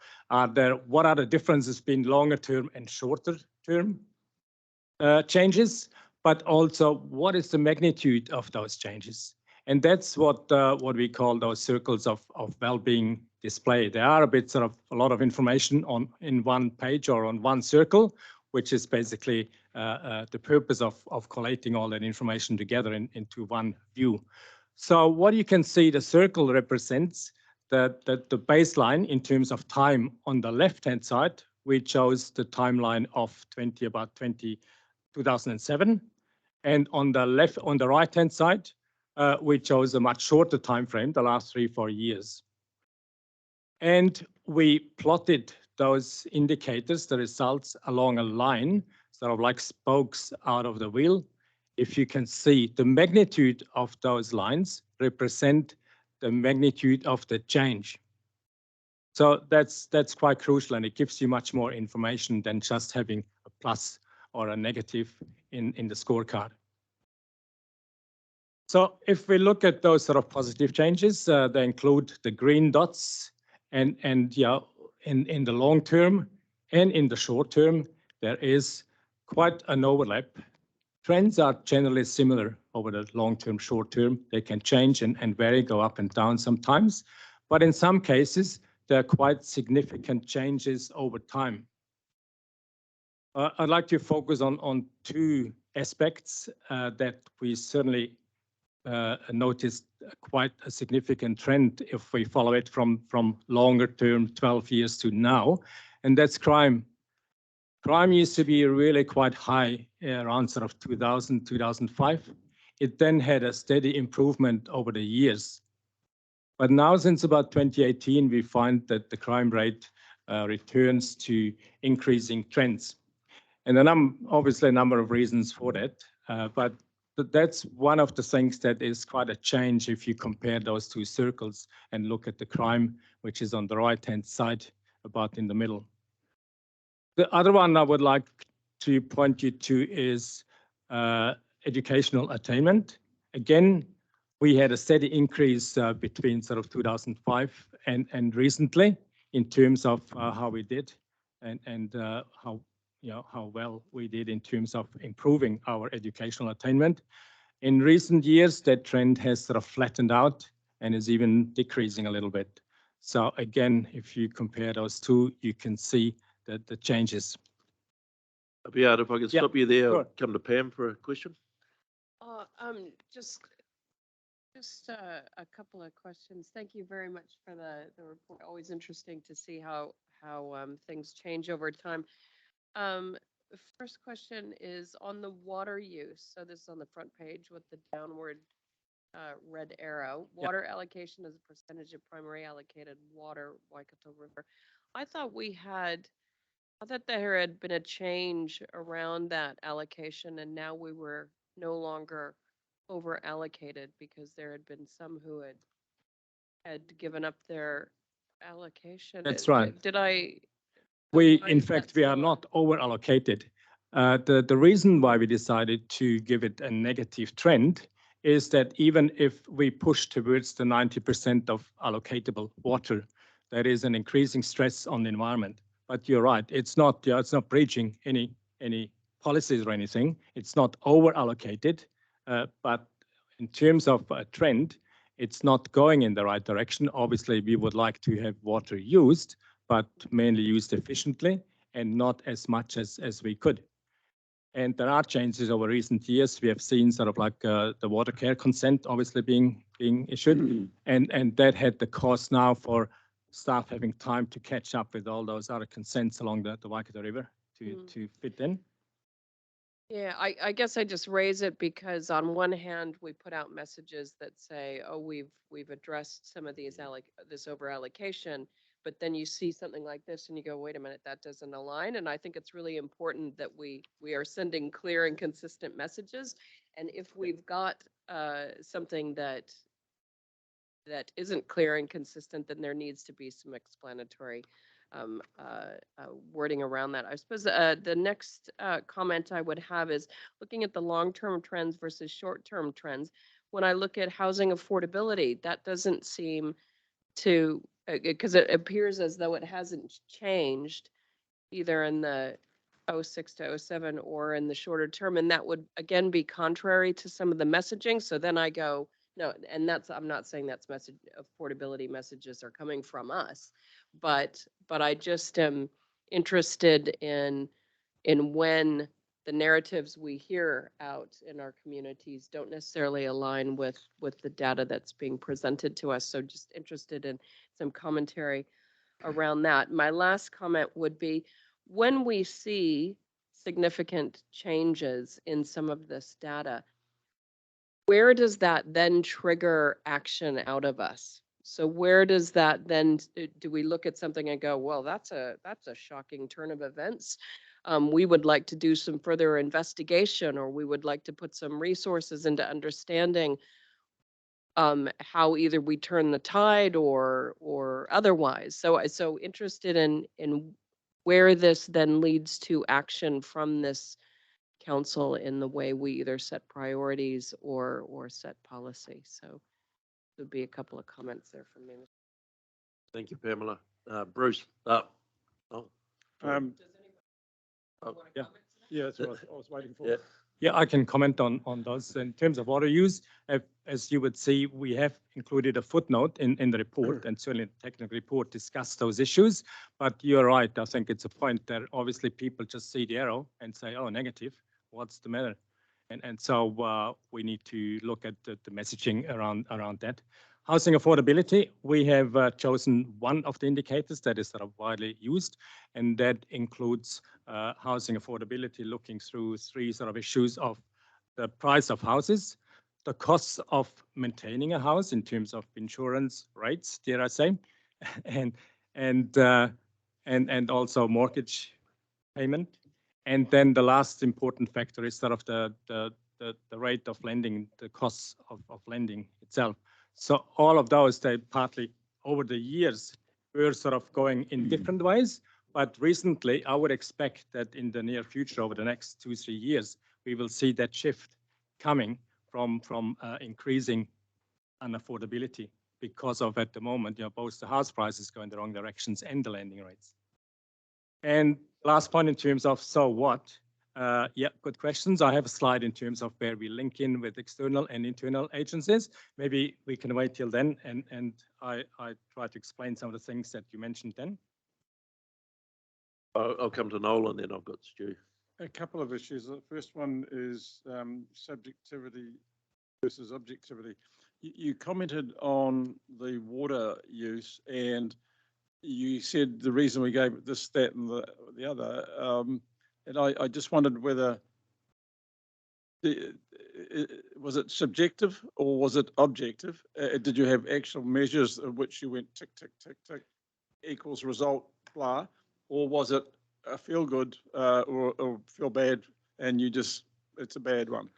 what are the differences between longer term and shorter term changes, but also what is the magnitude of those changes. And that's what we call those circles of well-being display. There are a lot of information in one page or on one circle, which is basically the purpose of collating all that information together into one view. So what you can see, the circle represents the baseline in terms of time on the left-hand side, which shows the timeline of 2007, and on the right-hand side, which shows a much shorter time frame, the last 3-4 years. And we plotted those indicators, the results, along a line, sort of like spokes out of the wheel. If you can see, the magnitude of those lines represent the magnitude of the change. So that's quite crucial, and it gives you much more information than just having a plus or a negative in the scorecard. So if we look at those sort of positive changes, they include the green dots, and in the long term and in the short term, there is quite an overlap. Trends are generally similar over the long term, short term. They can change and vary, go up and down sometimes, but in some cases, there are quite significant changes over time. I'd like to focus on two aspects that we certainly noticed quite a significant trend if we follow it from longer term, 12 years to now, and that's crime. Crime used to be really quite high around sort of 2000, 2005. It then had a steady improvement over the years. But now, since about 2018, we find that the crime rate returns to increasing trends. And then obviously a number of reasons for that, but that's one of the things that is quite a change if you compare those two circles and look at the crime, which is on the right-hand side, about in the middle. The other one I would like to point you to is educational attainment. Again, we had a steady increase between sort of 2005 and recently in terms of how we did and how well we did in terms of improving our educational attainment. In recent years, that trend has sort of flattened out and is even decreasing a little bit. So again, if you compare those two, you can see that the changes. Yeah, if I can stop you there, sure. come to Pam for a question. Just a couple of questions. Thank you very much for the report. Always interesting to see how things change over time. First question is on the water use. So this is on the front page with the downward red arrow. Water allocation as a percentage of primary allocated water, Waikato River. I thought there had been a change around that allocation, and now we were no longer over allocated because there had been some who had given up their allocation. That's right. We are not over allocated. The reason why we decided to give it a negative trend is that even if we push towards the 90% of allocatable water, there is an increasing stress on the environment. But you're right, it's not breaching any policies or anything. It's not over allocated, but in terms of a trend, it's not going in the right direction. Obviously, we would like to have water used, but mainly used efficiently and not as much as we could. And there are changes over recent years. We have seen sort of like the water care consent obviously being issued, and that had the cost now for staff having time to catch up with all those other consents along the Waikato River to fit in. Yeah, I guess I just raise it because on one hand, we put out messages that say, oh, we've addressed some of these this over allocation, but then you see something like this and you go, wait a minute, that doesn't align. And I think it's really important that we are sending clear and consistent messages. And if we've got something that isn't clear and consistent, then there needs to be some explanatory wording around that. I suppose the next comment I would have is looking at the long-term trends versus short-term trends. When I look at housing affordability, that doesn't seem to, because it appears as though it hasn't changed either in the 06 to 07 or in the shorter term. And that would again be contrary to some of the messaging. So then I go, no, and I'm not saying that's affordability messages are coming from us, but I just am interested in when the narratives we hear out in our communities don't necessarily align with the data that's being presented to us. So just interested in some commentary around that. My last comment would be when we see significant changes in some of this data, where does that then trigger action out of us? So where does that then, do we look at something and go, well, that's a shocking turn of events. We would like to do some further investigation, or we would like to put some resources into understanding how either we turn the tide or otherwise. So interested in where this then leads to action from this council in the way we either set priorities or set policy. So there'd be a couple of comments there from me. Thank you, Pamela. Bruce. Oh. Yeah, Yeah. yeah, that's what I was waiting for. Yeah. Yeah, I can comment on those. In terms of water use, as you would see, we have included a footnote in the report, and certainly the technical report discussed those issues. But you're right, I think it's a point that obviously people just see the arrow and say, oh, negative, what's the matter? And so we need to look at the messaging around that. Housing affordability, we have chosen one of the indicators that is sort of widely used, and that includes housing affordability, looking through three sort of issues of the price of houses, the costs of maintaining a house in terms of insurance rates, dare I say, and also mortgage payment. And then the last important factor is sort of the rate of lending, the costs of lending itself. So all of those, they partly over the years were sort of going in different ways. But recently, I would expect that in the near future, over the next 2-3 years, we will see that shift coming from increasing unaffordability because of, at the moment, both the house prices go in the wrong directions and the lending rates. And last point in terms of so what? Yeah, good questions. I have a slide in terms of where we link in with external and internal agencies. Maybe we can wait till then, and I try to explain some of the things that you mentioned then. I'll come to Noel and then I've got Stu. A couple of issues. The first one is subjectivity versus objectivity. You commented on the water use, and you said the reason we gave it this, that, and the other. And I just wondered whether, was it subjective or was it objective? Did you have actual measures of which you went tick, tick, tick, tick, equals result, blah? Or was it a feel good or feel bad and you just, it's a bad one?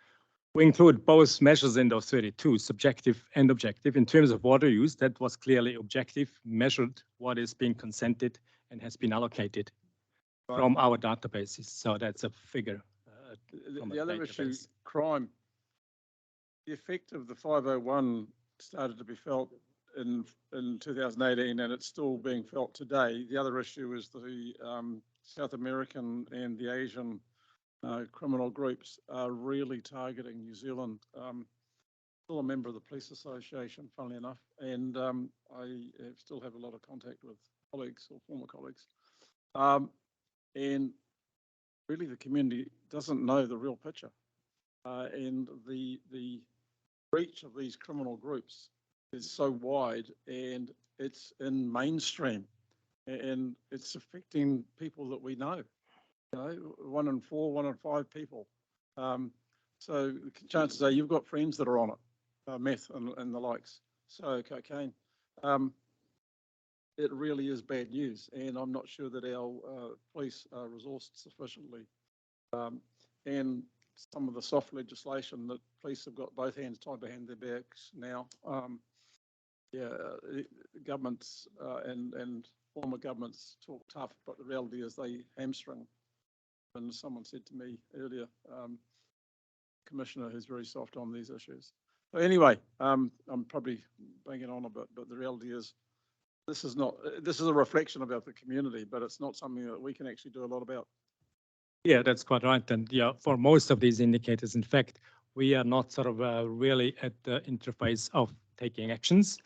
We include both measures in those 32, subjective and objective. In terms of water use, that was clearly objective, measured what is being consented and has been allocated from our databases. So that's a figure. The other issue, crime. The effect of the 501 started to be felt in 2018, and it's still being felt today. The other issue is the South American and the Asian criminal groups are really targeting New Zealand. Still a member of the Police Association, funnily enough, and I still have a lot of contact with colleagues or former colleagues. And really the community doesn't know the real picture. And the reach of these criminal groups is so wide, and it's in mainstream, and it's affecting people that we know. You know, 1 in 4, 1 in 5 people So chances are you've got friends that are on it, meth and the likes. So cocaine. It really is bad news, and I'm not sure that our police are resourced sufficiently. And some of the soft legislation that police have got both hands tied behind their backs now. Governments and former governments talk tough, but the reality is they hamstring. And someone said to me earlier, Commissioner who's very soft on these issues. So anyway, I'm probably banging on a bit, but the reality is this is a reflection about the community, but it's not something that we can actually do a lot about. Yeah, that's quite right. And yeah, for most of these indicators, in fact, we are not sort of really at the interface of taking actions.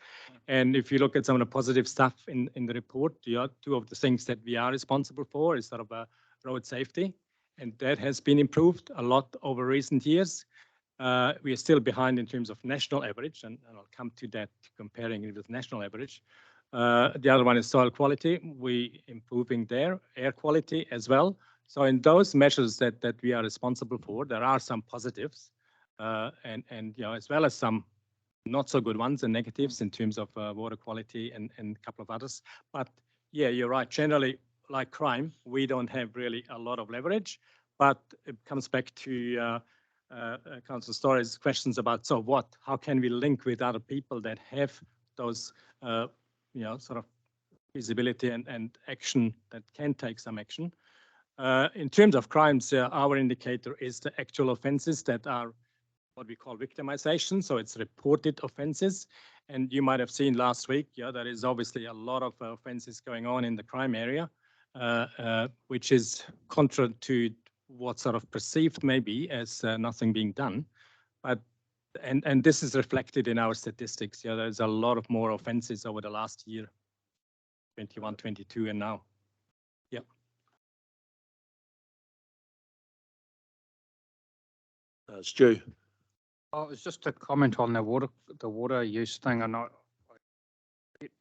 And if you look at some of the positive stuff in the report, two of the things that we are responsible for is sort of road safety. And that has been improved a lot over recent years. We are still behind in terms of national average, and I'll come to that comparing it with national average. The other one is soil quality. We improving there, air quality as well. So in those measures that we are responsible for, there are some positives, and as well as some not so good ones and negatives in terms of water quality and a couple of others. But yeah, you're right. Generally, like crime, we don't have really a lot of leverage, but it comes back to Councillor Story's questions about, so what, how can we link with other people that have those, sort of visibility and action that can take some action. In terms of crimes, our indicator is the actual offences that are what we call victimization. So it's reported offences. And you might have seen last week, there is obviously a lot of offences going on in the crime area, which is contrary to what sort of perceived maybe as nothing being done. But and this is reflected in our statistics. There's a lot of more offences over the last year, 21, 22, and now. Yeah. Stu. Oh, it's just a comment on the water use thing, and I get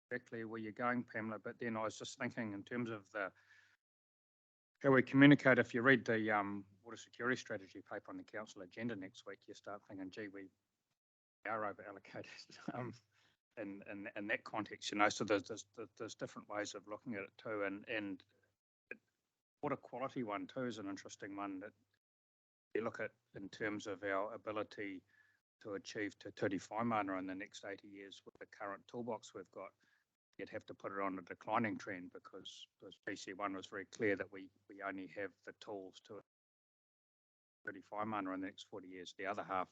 exactly where you're going, Pamela, but then I was just thinking in terms of how we communicate. If you read the water security strategy paper on the council agenda next week, you start thinking, gee, we are over allocated in that context, So there's different ways of looking at it too, and water quality one too is an interesting one that you look at in terms of our ability to achieve Te Ture Whaimana in the next 80 years with the current toolbox we've got. You'd have to put it on a declining trend because PC1 was very clear that we only have the tools to Te Ture Whaimana in the next 40 years. The other half,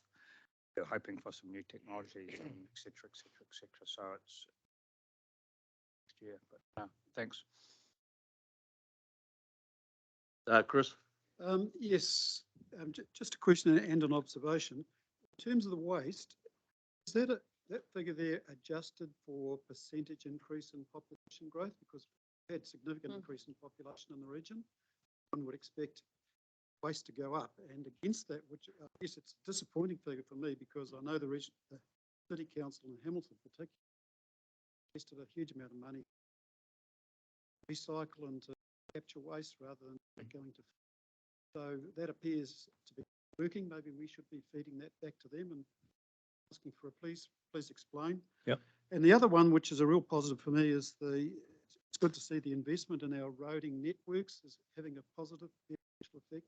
we're hoping for some new technologies, and et cetera, et cetera, et cetera. So it's next year, but thanks. Chris? Yes, just a question and an observation. In terms of the waste, is that figure there adjusted for percentage increase in population growth? Because we had significant increase in population in the region. One would expect waste to go up, and against that, which I guess it's a disappointing figure for me because I know the City Council in Hamilton particularly invested a huge amount of money to recycle and to capture waste rather than going to. So that appears to be working. Maybe we should be feeding that back to them and asking for a please explain. Yep. And the other one, which is a real positive for me, is it's good to see the investment in our roading networks is having a positive beneficial effect.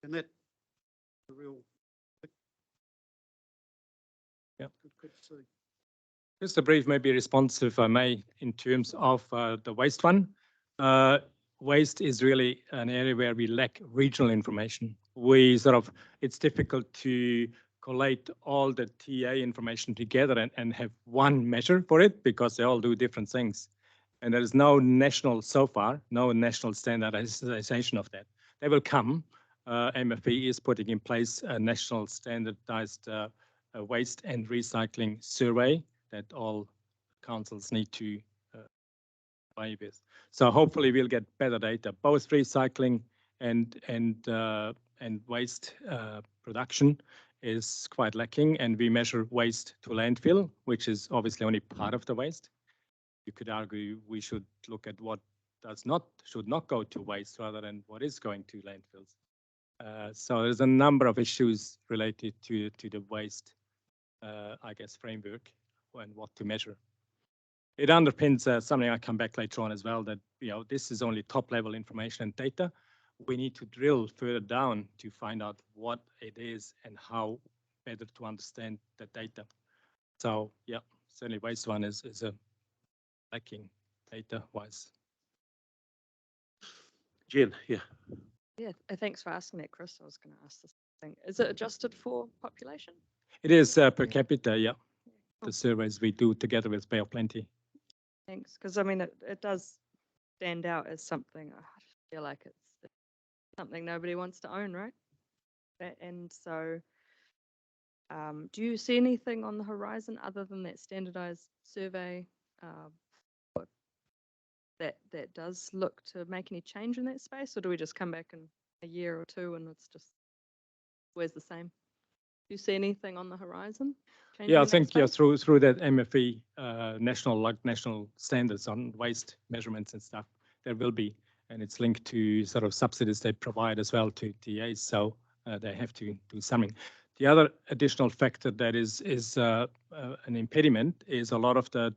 And that's a real good to see. Just a brief, maybe response, if I may, in terms of the waste one. Waste is really an area where we lack regional information. It's difficult to collate all the TA information together and have one measure for it because they all do different things. And there is no national standardization of that. They will come. MFE is putting in place a national standardized waste and recycling survey that all councils need to buy with. So hopefully we'll get better data. Both recycling and waste production is quite lacking, and we measure waste to landfill, which is obviously only part of the waste. You could argue we should look at what should not go to waste rather than what is going to landfills. So there's a number of issues related to the waste, I guess, framework and what to measure. It underpins something I come back later on as well, that this is only top level information and data. We need to drill further down to find out what it is and how better to understand the data. So yeah, certainly waste one is a lacking data wise. Jen, yeah. Yeah, thanks for asking that, Chris. I was going to ask this thing. Is it adjusted for population? It is per capita, yeah. The surveys we do together with Bay of Plenty. Thanks, because I mean, it does stand out as something, I just feel like it's something nobody wants to own, right? And so, do you see anything on the horizon other than that standardized survey that does look to make any change in that space, or do we just come back in a year or two and it's just where's the same? Do you see anything on the horizon? Yeah, I think through that MFE national standards on waste measurements and stuff, there will be, and it's linked to sort of subsidies they provide as well to TAs, so they have to do something. The other additional factor that is an impediment is a lot of the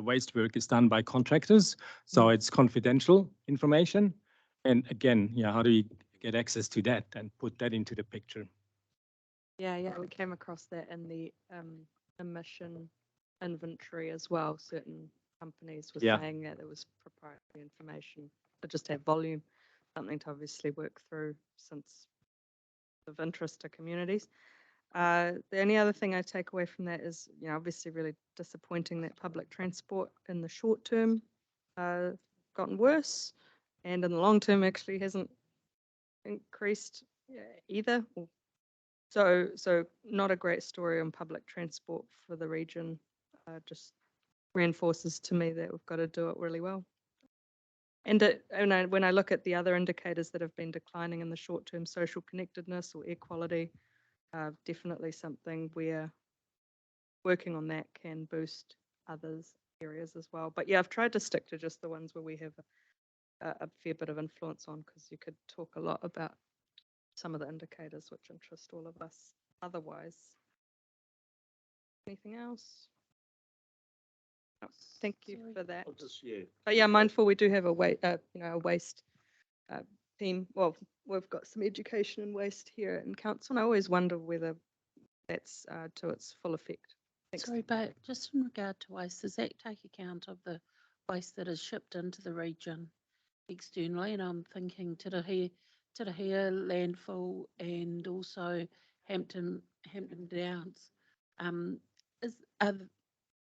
waste work is done by contractors, so it's confidential information. And again, how do you get access to that and put that into the picture? Yeah, we came across that in the emission inventory as well. Certain companies were saying that there was proprietary information, but just have volume, something to obviously work through since of interest to communities. The only other thing I take away from that is, obviously really disappointing that public transport in the short term gotten worse, and in the long term actually hasn't increased either. So not a great story on public transport for the region. Just reinforces to me that we've got to do it really well. And when I look at the other indicators that have been declining in the short term, social connectedness or air quality, definitely something where working on that can boost others areas as well. But yeah, I've tried to stick to just the ones where we have a fair bit of influence on, because you could talk a lot about some of the indicators which interest all of us otherwise. Anything else? No, thank you for that. But yeah, mindful we do have a waste team. Well, we've got some education and waste here in council, and I always wonder whether that's to its full effect. Thanks. Sorry, but just in regard to waste, does that take account of the waste that is shipped into the region externally? And I'm thinking Tirahi landfill and also Hampton Downs. Are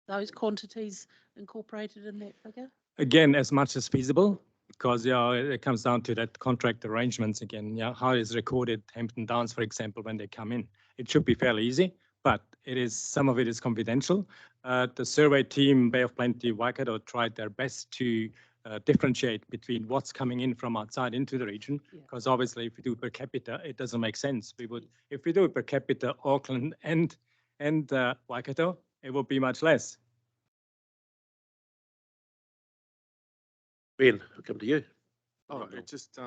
those quantities incorporated in that figure? Again, as much as feasible, because it comes down to that contract arrangements again. How is recorded Hampton Downs, for example, when they come in? It should be fairly easy, but some of it is confidential. The survey team, Bay of Plenty, Waikato, tried their best to differentiate between what's coming in from outside into the region, because obviously if we do per capita, it doesn't make sense. If we do it per capita, Auckland and Waikato, it would be much less. Ben, I'll come to you. Oh, it just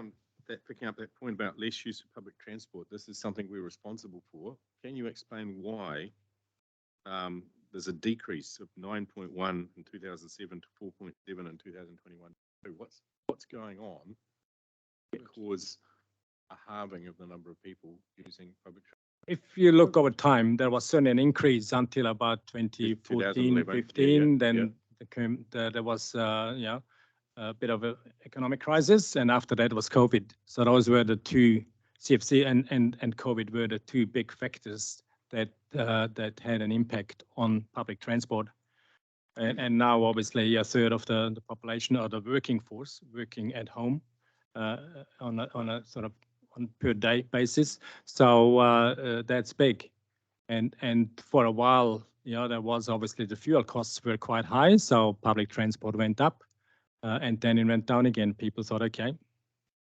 picking up that point about less use of public transport. This is something we're responsible for. Can you explain why there's a decrease of 9.1 in 2007 to 4.7 in 2021? What's going on that caused a halving of the number of people using public transport? If you look over time, there was certainly an increase until about 2014, 15. Then there was a bit of an economic crisis, and after that was COVID. So those were the two, CFC and COVID were the two big factors that had an impact on public transport. And now obviously a third of the population or the working force working at home on a sort of on per day basis. So that's big. And for a while, there was obviously the fuel costs were quite high, so public transport went up. And then it went down again. People thought, okay,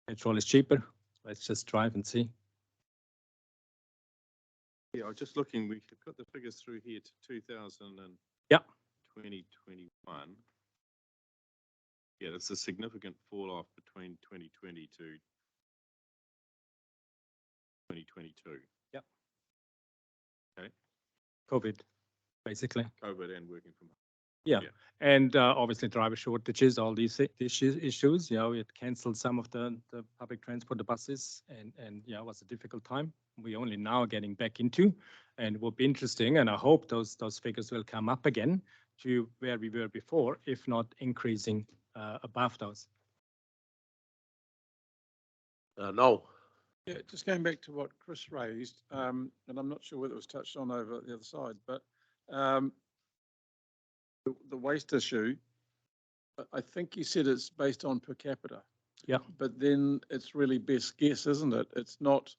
petrol is cheaper. Let's just drive and see. Yeah, I was just looking. We've got the figures through here to 2000 and 2021. Yeah, it's a significant fall off between 2020 to 2022. Yep. Okay, COVID, basically. COVID and working from home. Yeah, Yeah. and obviously driver shortages, all these issues, you know, it canceled some of the public transport, the buses, and yeah, it was a difficult time. We only now getting back into, and it will be interesting, and I hope those figures will come up again to where we were before, if not increasing above those. No. Yeah, just going back to what Chris raised, and I'm not sure whether it was touched on over at the other side, but the waste issue, I think you said it's based on per capita. Yeah. But then it's really best guess, isn't it? It's not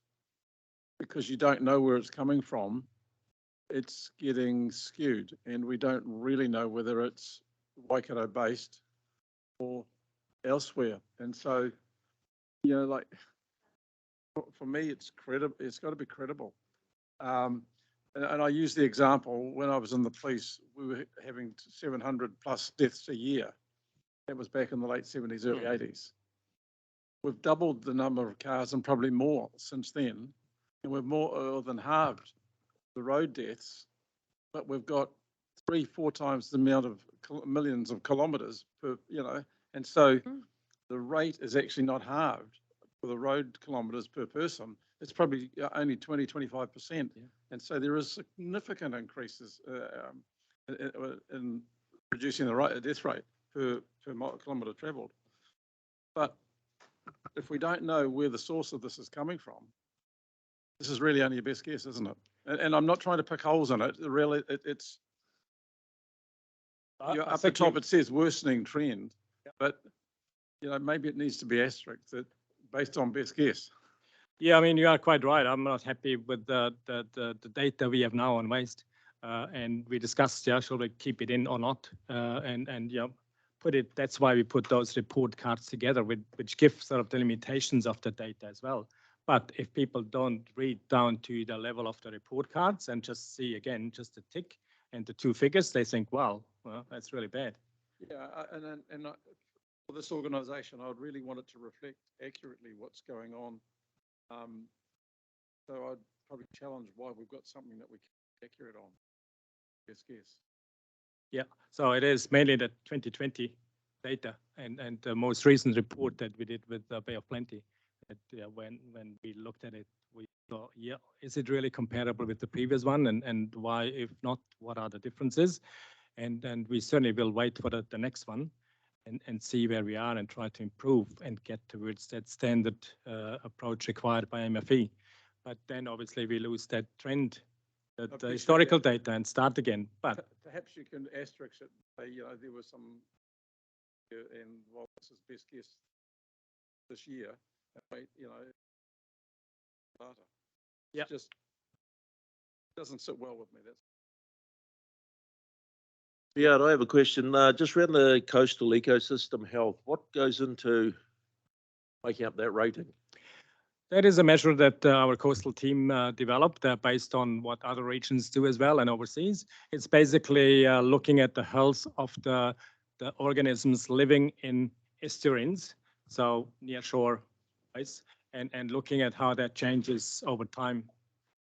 because you don't know where it's coming from. It's getting skewed, and we don't really know whether it's Waikato based or elsewhere. And so, you know, like for me, it's credible. It's got to be credible. And I use the example, when I was in the police, we were having 700 plus deaths a year. That was back in the late 70s, early 80s. We've doubled the number of cars and probably more since then. And we've more than halved the road deaths, but we've got 3-4 times the amount of millions of kilometres per, you know, and so the rate is actually not halved for the road kilometres per person. It's probably only 20-25%. Yeah. And so there is significant increases in reducing the death rate per kilometre travelled. But if we don't know where the source of this is coming from, this is really only your best guess, isn't it? And I'm not trying to pick holes in it. Really, it's up the top. It says worsening trend, but you know, maybe it needs to be asterisk that based on best guess. Yeah, I mean, you are quite right. I'm not happy with the data we have now on waste. And we discussed, yeah, should we keep it in or not? And yeah, that's why we put those report cards together, which give sort of the limitations of the data as well. But if people don't read down to the level of the report cards and just see, again, just a tick and the two figures, they think, wow, well, that's really bad. Yeah, and for this organisation, I would really want it to reflect accurately what's going on. So I'd probably challenge why we've got something that we can be accurate on. Guess. Yeah, so it is mainly the 2020 data and the most recent report that we did with the Bay of Plenty. That when we looked at it, we thought, yeah, is it really comparable with the previous one? And why, if not, what are the differences? And we certainly will wait for the next one and see where we are and try to improve and get towards that standard approach required by MFE. But then obviously we lose that trend, the historical data, and start again. But perhaps you can asterisk it. You know, there was some, and well, this is best guess this year. You know, data. Yeah, just doesn't sit well with me. That's. Yeah, I have a question. Just around the coastal ecosystem health, what goes into making up that rating? That is a measure that our coastal team developed based on what other regions do as well and overseas. It's basically looking at the health of the organisms living in estuaries, so near shore, place, and looking at how that changes over time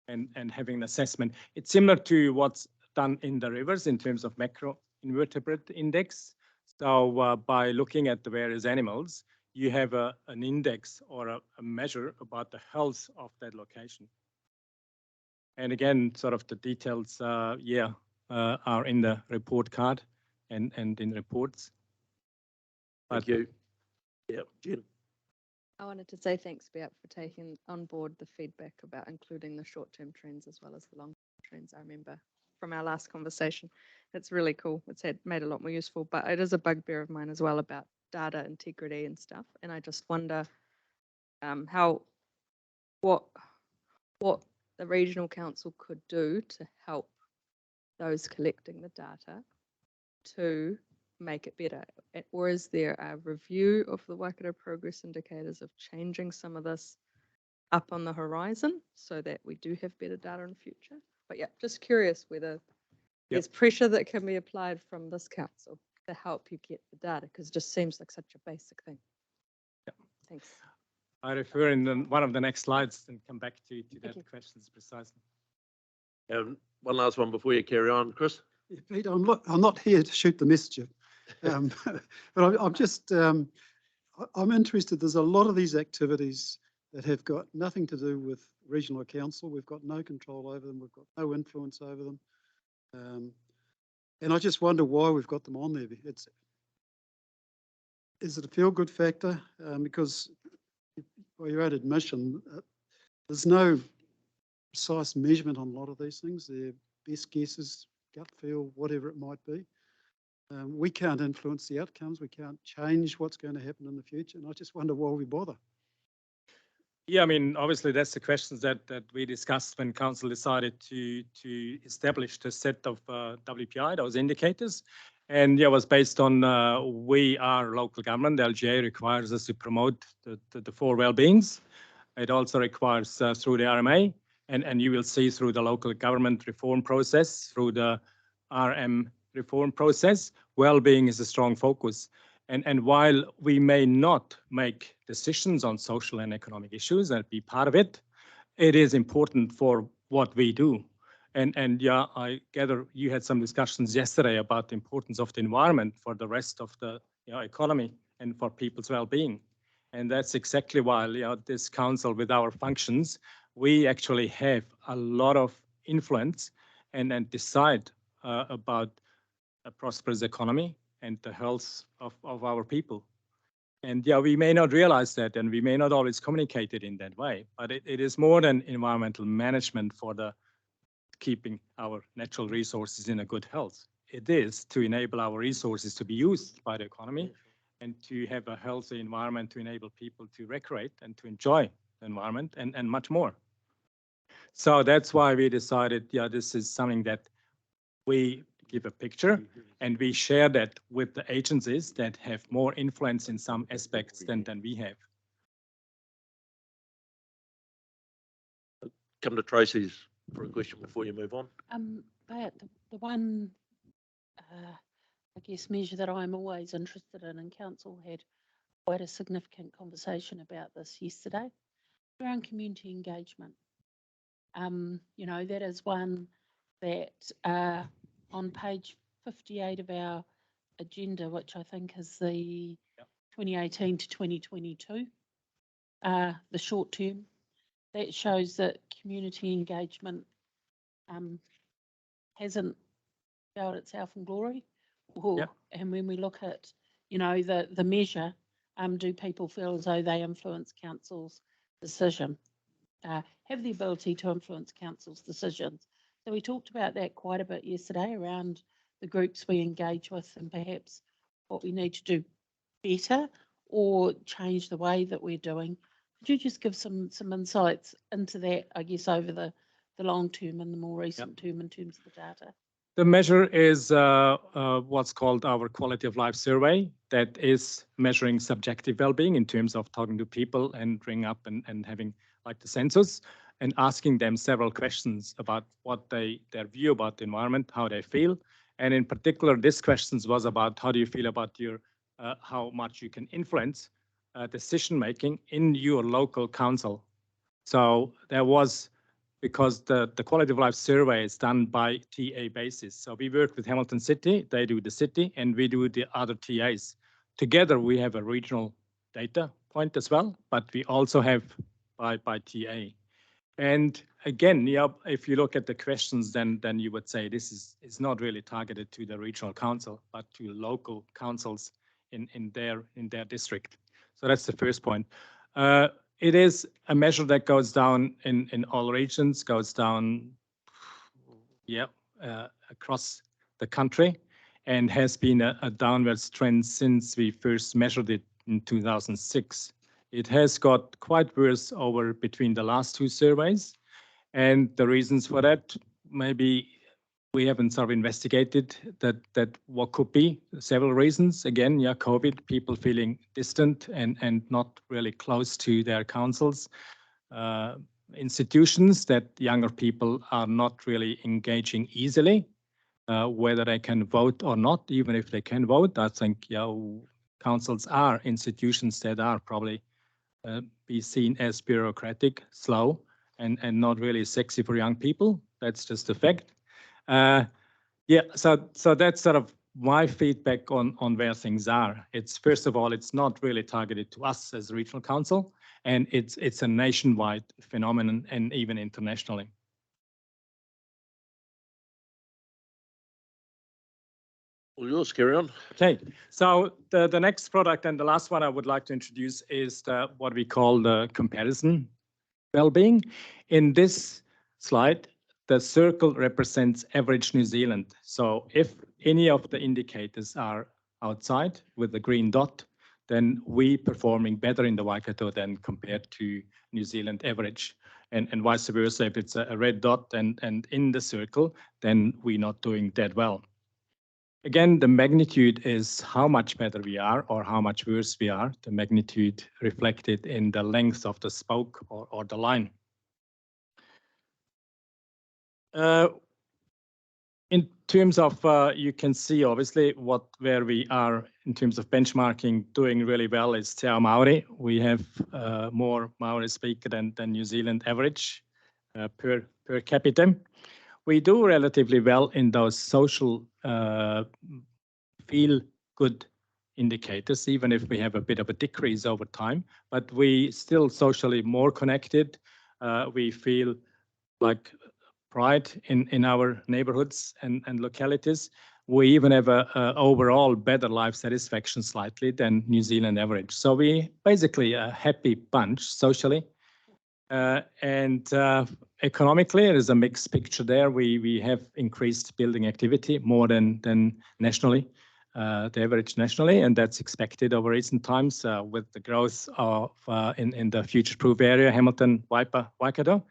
and having an assessment. It's similar to what's done in the rivers in terms of macro invertebrate index. So by looking at the various animals, you have an index or a measure about the health of that location. And again, sort of the details, are in the report card and in reports. Thank you. Yeah, Jen. I wanted to say thanks, Beat, for taking on board the feedback about including the short-term trends as well as the long-term trends. I remember from our last conversation, it's really cool. It's made a lot more useful, but it is a bugbear of mine as well about data integrity and stuff. And I just wonder what the regional council could do to help those collecting the data to make it better. Or is there a review of the Waikato progress indicators of changing some of this up on the horizon so that we do have better data in the future? But yeah, just curious whether there's pressure that can be applied from this council. to help you get the data? Because it just seems like such a basic thing. Yeah. Thanks. I refer in one of the next slides and come back to that you. questions precisely. One last one before you carry on, Chris. Yeah, Pete, I'm not here to shoot the messenger, but I'm just I'm interested. There's a lot of these activities that have got nothing to do with regional council. We've got no control over them. We've got no influence over them, and I just wonder why we've got them on there. Is it a feel-good factor? Because by your own admission, there's no precise measurement on a lot of these things. They're best guesses, gut feel, whatever it might be. We can't influence the outcomes. We can't change what's going to happen in the future. And I just wonder why we bother. Yeah, I mean, obviously that's the questions that we discussed when council decided to establish the set of WPI, those indicators. And yeah, it was based on we are local government. The LGA requires us to promote the four well-beings. It also requires through the RMA, and you will see through the local government reform process, through the RM reform process, well-being is a strong focus. And while we may not make decisions on social and economic issues and be part of it, it is important for what we do. And yeah, I gather you had some discussions yesterday about the importance of the environment for the rest of the economy and for people's well-being. And that's exactly why this council, with our functions, we actually have a lot of influence and decide about a prosperous economy and the health of our people. And yeah, we may not realize that, and we may not always communicate it in that way, but it is more than environmental management for the keeping our natural resources in a good health. It is to enable our resources to be used by the economy and to have a healthy environment to enable people to recreate and to enjoy the environment and much more. So that's why we decided, yeah, this is something that we give a picture and we share that with the agencies that have more influence in some aspects than we have. Come to Tracy's for a question before you move on. But the one, I guess, measure that I'm always interested in, and council had quite a significant conversation about this yesterday, around community engagement. You know, that is one that on page 58 of our agenda, which I think is the 2018 to 2022, the short term, that shows that community engagement hasn't found itself in glory. And when we look at, you know, the measure, do people feel as though they influence council's decision, have the ability to influence council's decisions? So we talked about that quite a bit yesterday around the groups we engage with and perhaps what we need to do better or change the way that we're doing. Could you just give some insights into that, I guess, over the long term and the more recent term in terms of the data? The measure is what's called our quality of life survey, that is measuring subjective well-being in terms of talking to people and bringing up and having like the census and asking them several questions about what their view about the environment, how they feel. And in particular, this questions was about how do you feel about your, how much you can influence decision-making in your local council. So there was, because the quality of life survey is done by TA basis. So we work with Hamilton City, they do the city, and we do the other TAs. Together, we have a regional data point as well, but we also have by TA. And again, yeah, if you look at the questions, then you would say this is not really targeted to the regional council, but to local councils in their district. So that's the first point. It is a measure that goes down in all regions, goes down, across the country, and has been a downward trend since we first measured it in 2006. It has got quite worse over between the last two surveys, and the reasons for that, maybe we haven't sort of investigated that what could be several reasons. Again, yeah, COVID, people feeling distant and not really close to their councils. Institutions that younger people are not really engaging easily. whether they can vote or not. Even if they can vote, I think councils are institutions that are probably be seen as bureaucratic, slow, and not really sexy for young people. That's just a fact. So that's sort of my feedback on where things are. It's first of all, it's not really targeted to us as a regional council, and it's a nationwide phenomenon and even internationally. All yours, carry on. Okay, so the next product and the last one I would like to introduce is what we call the comparison well-being. In this slide, the circle represents average New Zealand. So if any of the indicators are outside with the green dot, then we performing better in the Waikato than compared to New Zealand average. And vice versa, if it's a red dot and in the circle, then we're not doing that well. Again, the magnitude is how much better we are or how much worse we are, the magnitude reflected in the length of the spoke or the line. In terms of, you can see obviously where we are in terms of benchmarking doing really well is Te Ao Māori. We have more Māori speaker than New Zealand average per capita. We do relatively well in those social feel good indicators, even if we have a bit of a decrease over time, but we still socially more connected. We feel like pride in our neighborhoods and localities. We even have a overall better life satisfaction slightly than New Zealand average. So we basically a happy bunch socially. And economically, it is a mixed picture there. We have increased building activity more than nationally, the average nationally, and that's expected over recent times with the growth of in the future-proof area, Hamilton, Waipa, Waikato.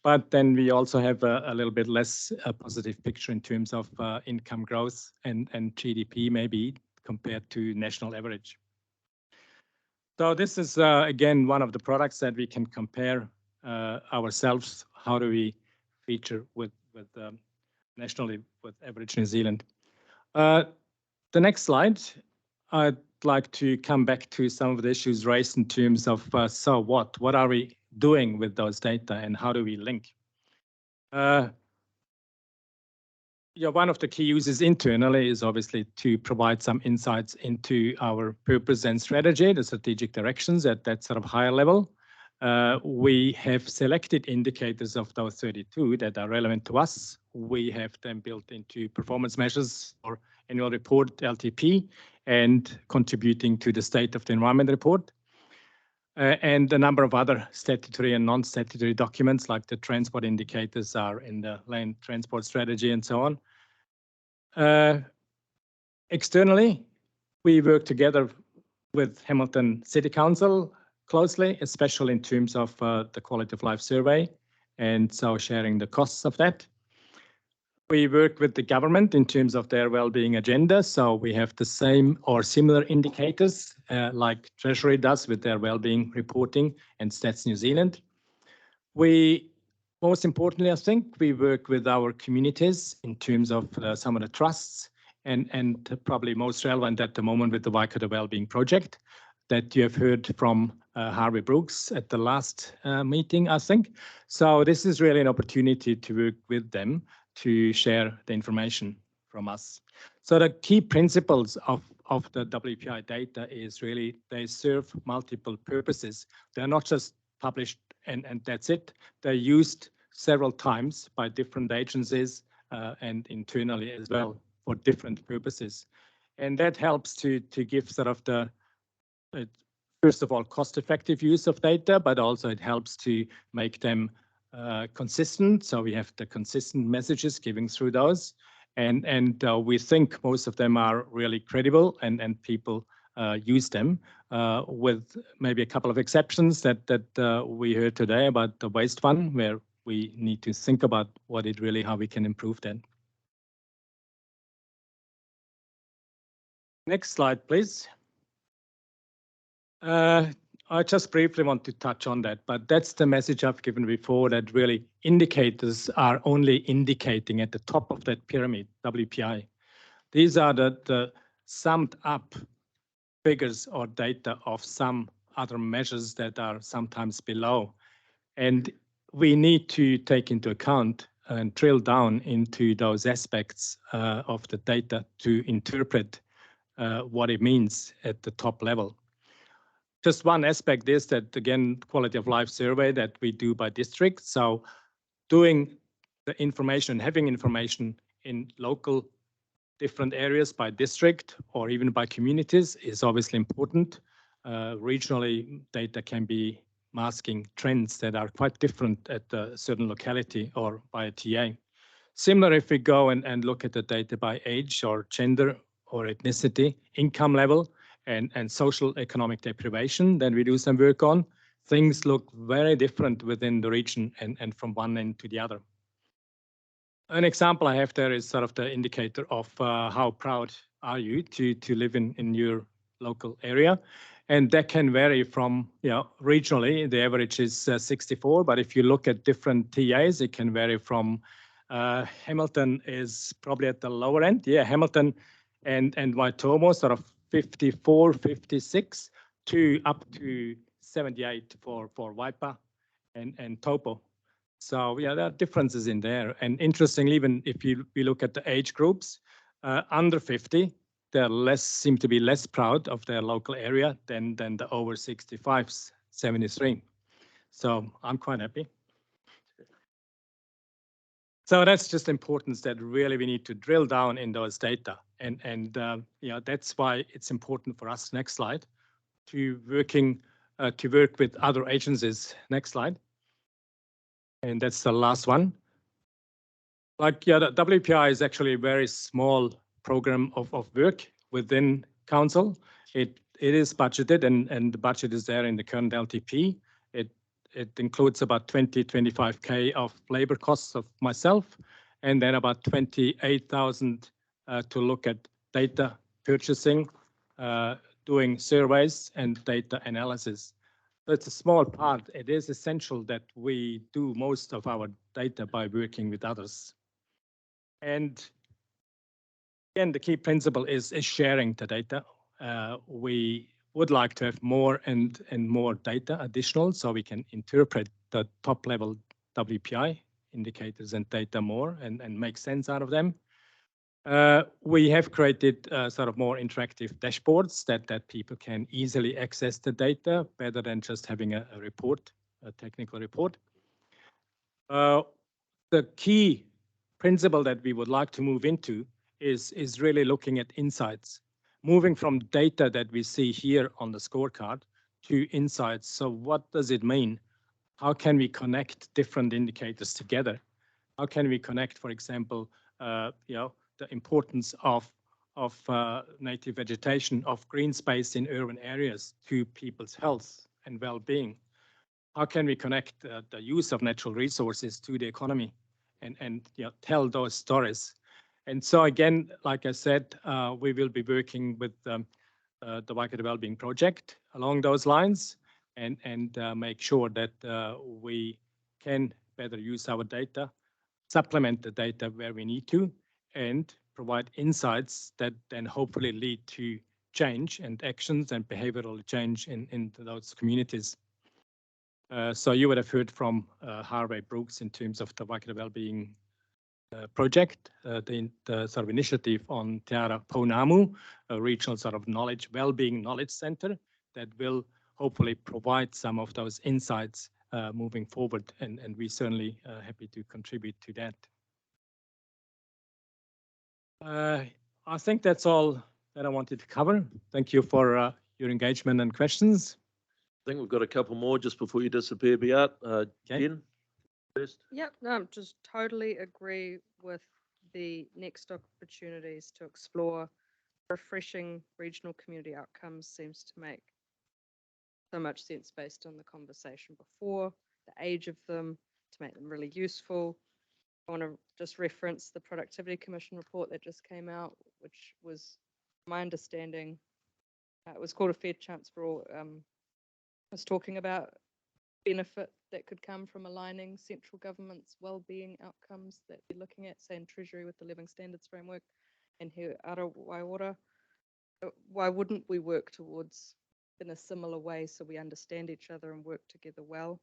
But then we also have a little bit less positive picture in terms of income growth and GDP maybe compared to national average. So this is again one of the products that we can compare ourselves. How do we feature with nationally with average New Zealand? The next slide, I'd like to come back to some of the issues raised in terms of so what are we doing with those data and how do we link? One of the key uses internally is obviously to provide some insights into our purpose and strategy, the strategic directions at that sort of higher level. We have selected indicators of those 32 that are relevant to us. We have them built into performance measures or annual report, LTP, and contributing to the state of the environment report. And a number of other statutory and non-statutory documents like the transport indicators are in the land transport strategy and so on. Externally, we work together with Hamilton City Council closely, especially in terms of the quality of life survey, and so sharing the costs of that. We work with the government in terms of their well-being agenda, so we have the same or similar indicators like Treasury does with their well-being reporting and Stats New Zealand. We, most importantly, I think, we work with our communities in terms of some of the trusts and probably most relevant at the moment with the Waikato Wellbeing Project that you have heard from Harvey Brooks at the last meeting, I think. So this is really an opportunity to work with them to share the information from us. So the key principles of the WPI data is really they serve multiple purposes. They're not just published and that's it. They're used several times by different agencies and internally as well for different purposes. And that helps to give sort of the, first of all, cost-effective use of data, but also it helps to make them consistent. So we have the consistent messages giving through those. And we think most of them are really credible and people use them with maybe a couple of exceptions that we heard today about the waste one, where we need to think about how we can improve that. Next slide, please. I just briefly want to touch on that, but that's the message I've given before, that really indicators are only indicating at the top of that pyramid, WPI. These are the summed up figures or data of some other measures that are sometimes below. And we need to take into account and drill down into those aspects of the data to interpret what it means at the top level. Just one aspect is that, again, quality of life survey that we do by district. So doing the information, having information in local different areas by district or even by communities is obviously important. Regionally, data can be masking trends that are quite different at a certain locality or by a TA. Similar if we go and look at the data by age or gender or ethnicity, income level, and social economic deprivation that we do some work on, things look very different within the region and from one end to the other. An example I have there is sort of the indicator of how proud are you to live in your local area. And that can vary from, regionally, the average is 64, but if you look at different TAs, it can vary from Hamilton is probably at the lower end. Yeah, Hamilton and Waitomo sort of 54, 56 to up to 78 for Waipa and Taupo. So yeah, there are differences in there. And interestingly, even if we look at the age groups, under 50, they seem to be less proud of their local area than the over 65s, 73. So I'm quite happy. So that's just importance that really we need to drill down in those data. And that's why it's important for us, next slide, to work with other agencies. Next slide. And that's the last one. The WPI is actually a very small program of work within council. It is budgeted and the budget is there in the current LTP. It includes about 25K of labor costs of myself, and then about 28,000 to look at data purchasing, doing surveys and data analysis. So it's a small part. It is essential that we do most of our data by working with others. And again, the key principle is sharing the data. We would like to have more and more data additional so we can interpret the top level WPI indicators and data more and make sense out of them. We have created sort of more interactive dashboards that people can easily access the data better than just having a report, a technical report. The key principle that we would like to move into is really looking at insights, moving from data that we see here on the scorecard to insights. So what does it mean? How can we connect different indicators together? How can we connect, for example, the importance of native vegetation, of green space in urban areas to people's health and well-being? How can we connect the use of natural resources to the economy and tell those stories? And so again, like I said, we will be working with the Waikato Wellbeing Project along those lines and make sure that we can better use our data, supplement the data where we need to, and provide insights that then hopefully lead to change and actions and behavioral change in those communities. So you would have heard from Harvey Brooks in terms of the Waikato Wellbeing project, the sort of initiative on Te Ara Pounamu, a regional sort of wellbeing knowledge center that will hopefully provide some of those insights moving forward, and we're certainly happy to contribute to that. I think that's all that I wanted to cover. Thank you for your engagement and questions. I think we've got a couple more just before you disappear, Beat. Jen, first. Yep, no, just totally agree with the next opportunities to explore refreshing regional community outcomes seems to make so much sense based on the conversation before, the age of them, to make them really useful. I want to just reference the Productivity Commission report that just came out, which was, my understanding, it was called A Fair Chance for All, was talking about benefit that could come from aligning central government's well-being outcomes that we're looking at, say in Treasury with the Living Standards Framework and here Ara Waiora. Why wouldn't we work towards in a similar way so we understand each other and work together well,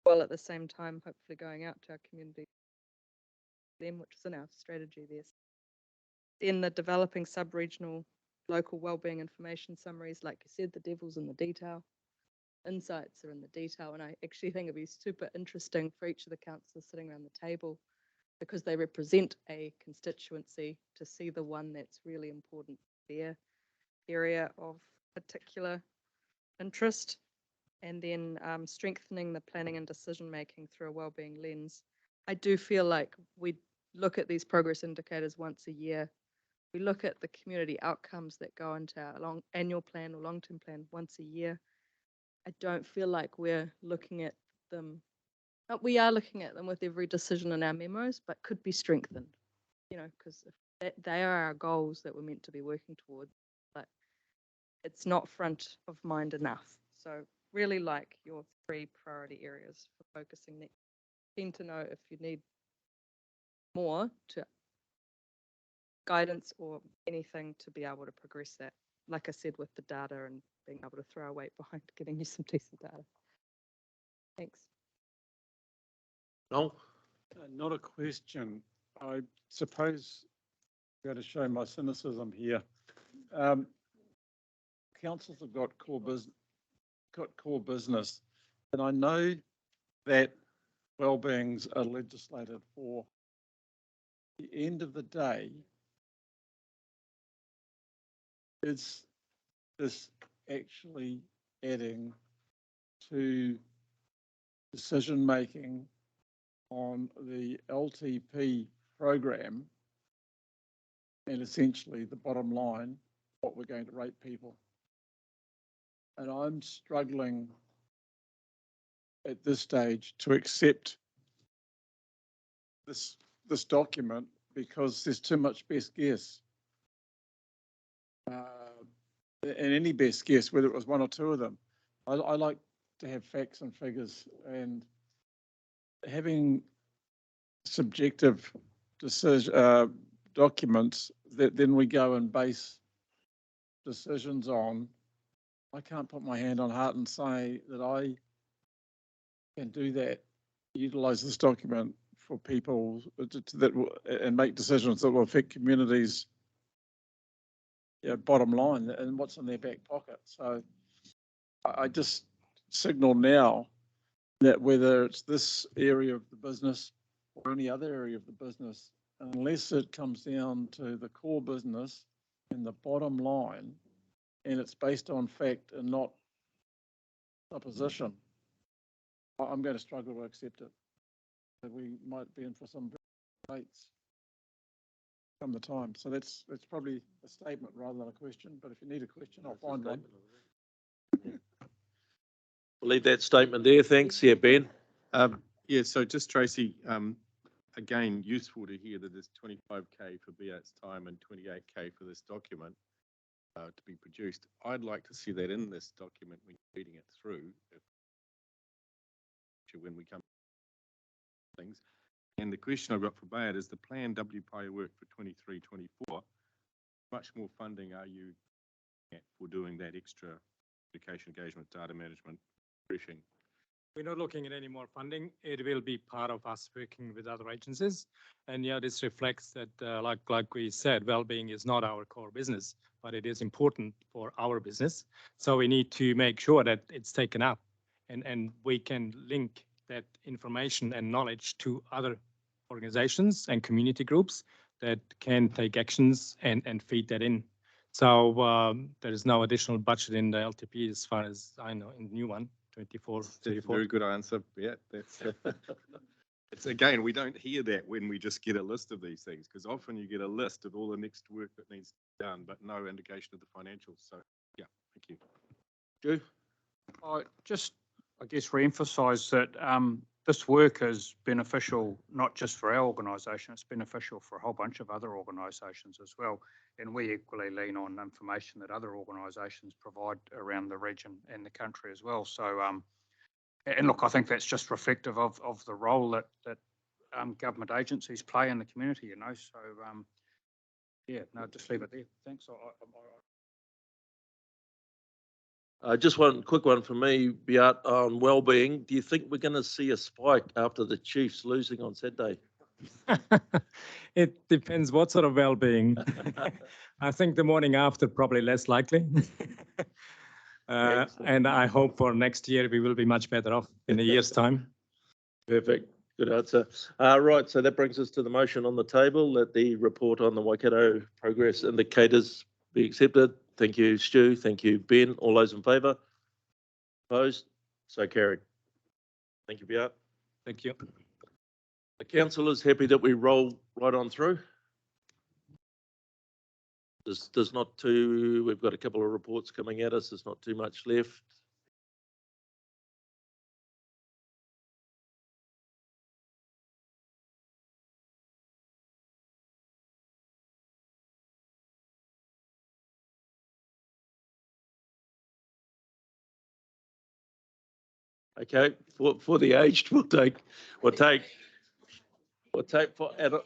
while at the same time hopefully going out to our community, which is in our strategy there. In the developing sub-regional local wellbeing information summaries, like you said, the devil's in the detail. Insights are in the detail, and I actually think it'd be super interesting for each of the councillors sitting around the table, because they represent a constituency, to see the one that's really important for their area of particular interest, and then strengthening the planning and decision making through a wellbeing lens. I do feel like we look at these progress indicators once a year. We look at the community outcomes that go into our annual plan or long-term plan once a year. I don't feel like we're looking at them. We are looking at them with every decision in our memos, but could be strengthened, you know, because they are our goals that we're meant to be working towards, but it's not front of mind enough. So really like your 3 priority areas for focusing next. Keen to know if you need more to guidance or anything to be able to progress that. Like I said, with the data and being able to throw our weight behind getting you some decent data. Thanks. No? Not a question. I suppose I'm going to show my cynicism here. Councils have got core business, and I know that wellbeings are legislated for. At the end of the day, is this actually adding to decision making on the LTP program, and essentially the bottom line, what we're going to rate people? And I'm struggling at this stage to accept this document, because there's too much best guess. And any best guess, whether it was 1 or 2 of them. I like to have facts and figures, and having subjective decision documents that then we go and base decisions on. I can't put my hand on heart and say that I can do that, utilize this document for people and make decisions that will affect communities, bottom line, and what's in their back pocket. So I just signal now that whether it's this area of the business or any other area of the business, unless it comes down to the core business and the bottom line, and it's based on fact and not supposition, I'm going to struggle to accept it. We might be in for some debates come the time. So that's probably a statement rather than a question, but if you need a question, I'll find one. We'll leave that statement there. Thanks. Yeah, Ben. Yeah, so just Tracy, again, useful to hear that there's 25K for BAT's time and 28K for this document to be produced. I'd like to see that in this document when you're reading it through, when we come to things. And the question I've got for BAT is the planned WPI work for 23-24. How much more funding are you at for doing that extra education engagement, data management, briefing? We're not looking at any more funding. It will be part of us working with other agencies. And yeah, this reflects that, like we said, well-being is not our core business, but it is important for our business. So we need to make sure that it's taken up, and we can link that information and knowledge to other organizations and community groups that can take actions and feed that in. So there is no additional budget in the LTP as far as I know, in the new one. 24, 34. Very good answer. Yeah, that's it's again, we don't hear that when we just get a list of these things, because often you get a list of all the next work that needs to be done, but no indication of the financials. So yeah, thank you. Drew? I just, I guess, re-emphasise that this work is beneficial, not just for our organisation, it's beneficial for a whole bunch of other organisations as well. And we equally lean on information that other organisations provide around the region and the country as well. So, and look, I think that's just reflective of the role that government agencies play in the community, you know. So, yeah, no, just leave it there. Thanks. Just one quick one for me, Beat, on wellbeing. Do you think we're going to see a spike after the Chiefs losing on Saturday? It depends what sort of well-being. I think the morning after probably less likely. And I hope for next year we will be much better off in a year's time. Perfect. Good answer. Right, so that brings us to the motion on the table that the report on the Waikato progress indicators be accepted. Thank you, Stu. Thank you, Ben. All those in favour? Opposed? So carried. Thank you, Beat. Thank you. The council is happy that we roll right on through. There's not too, we've got a couple of reports coming at us. There's not too much left. Okay, for the aged, we'll take for adult.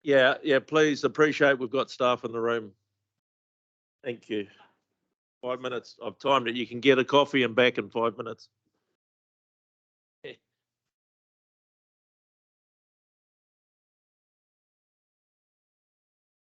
Yeah, please appreciate we've got staff in the room. Thank you. 5 minutes of time that you can get a coffee and back in 5 minutes.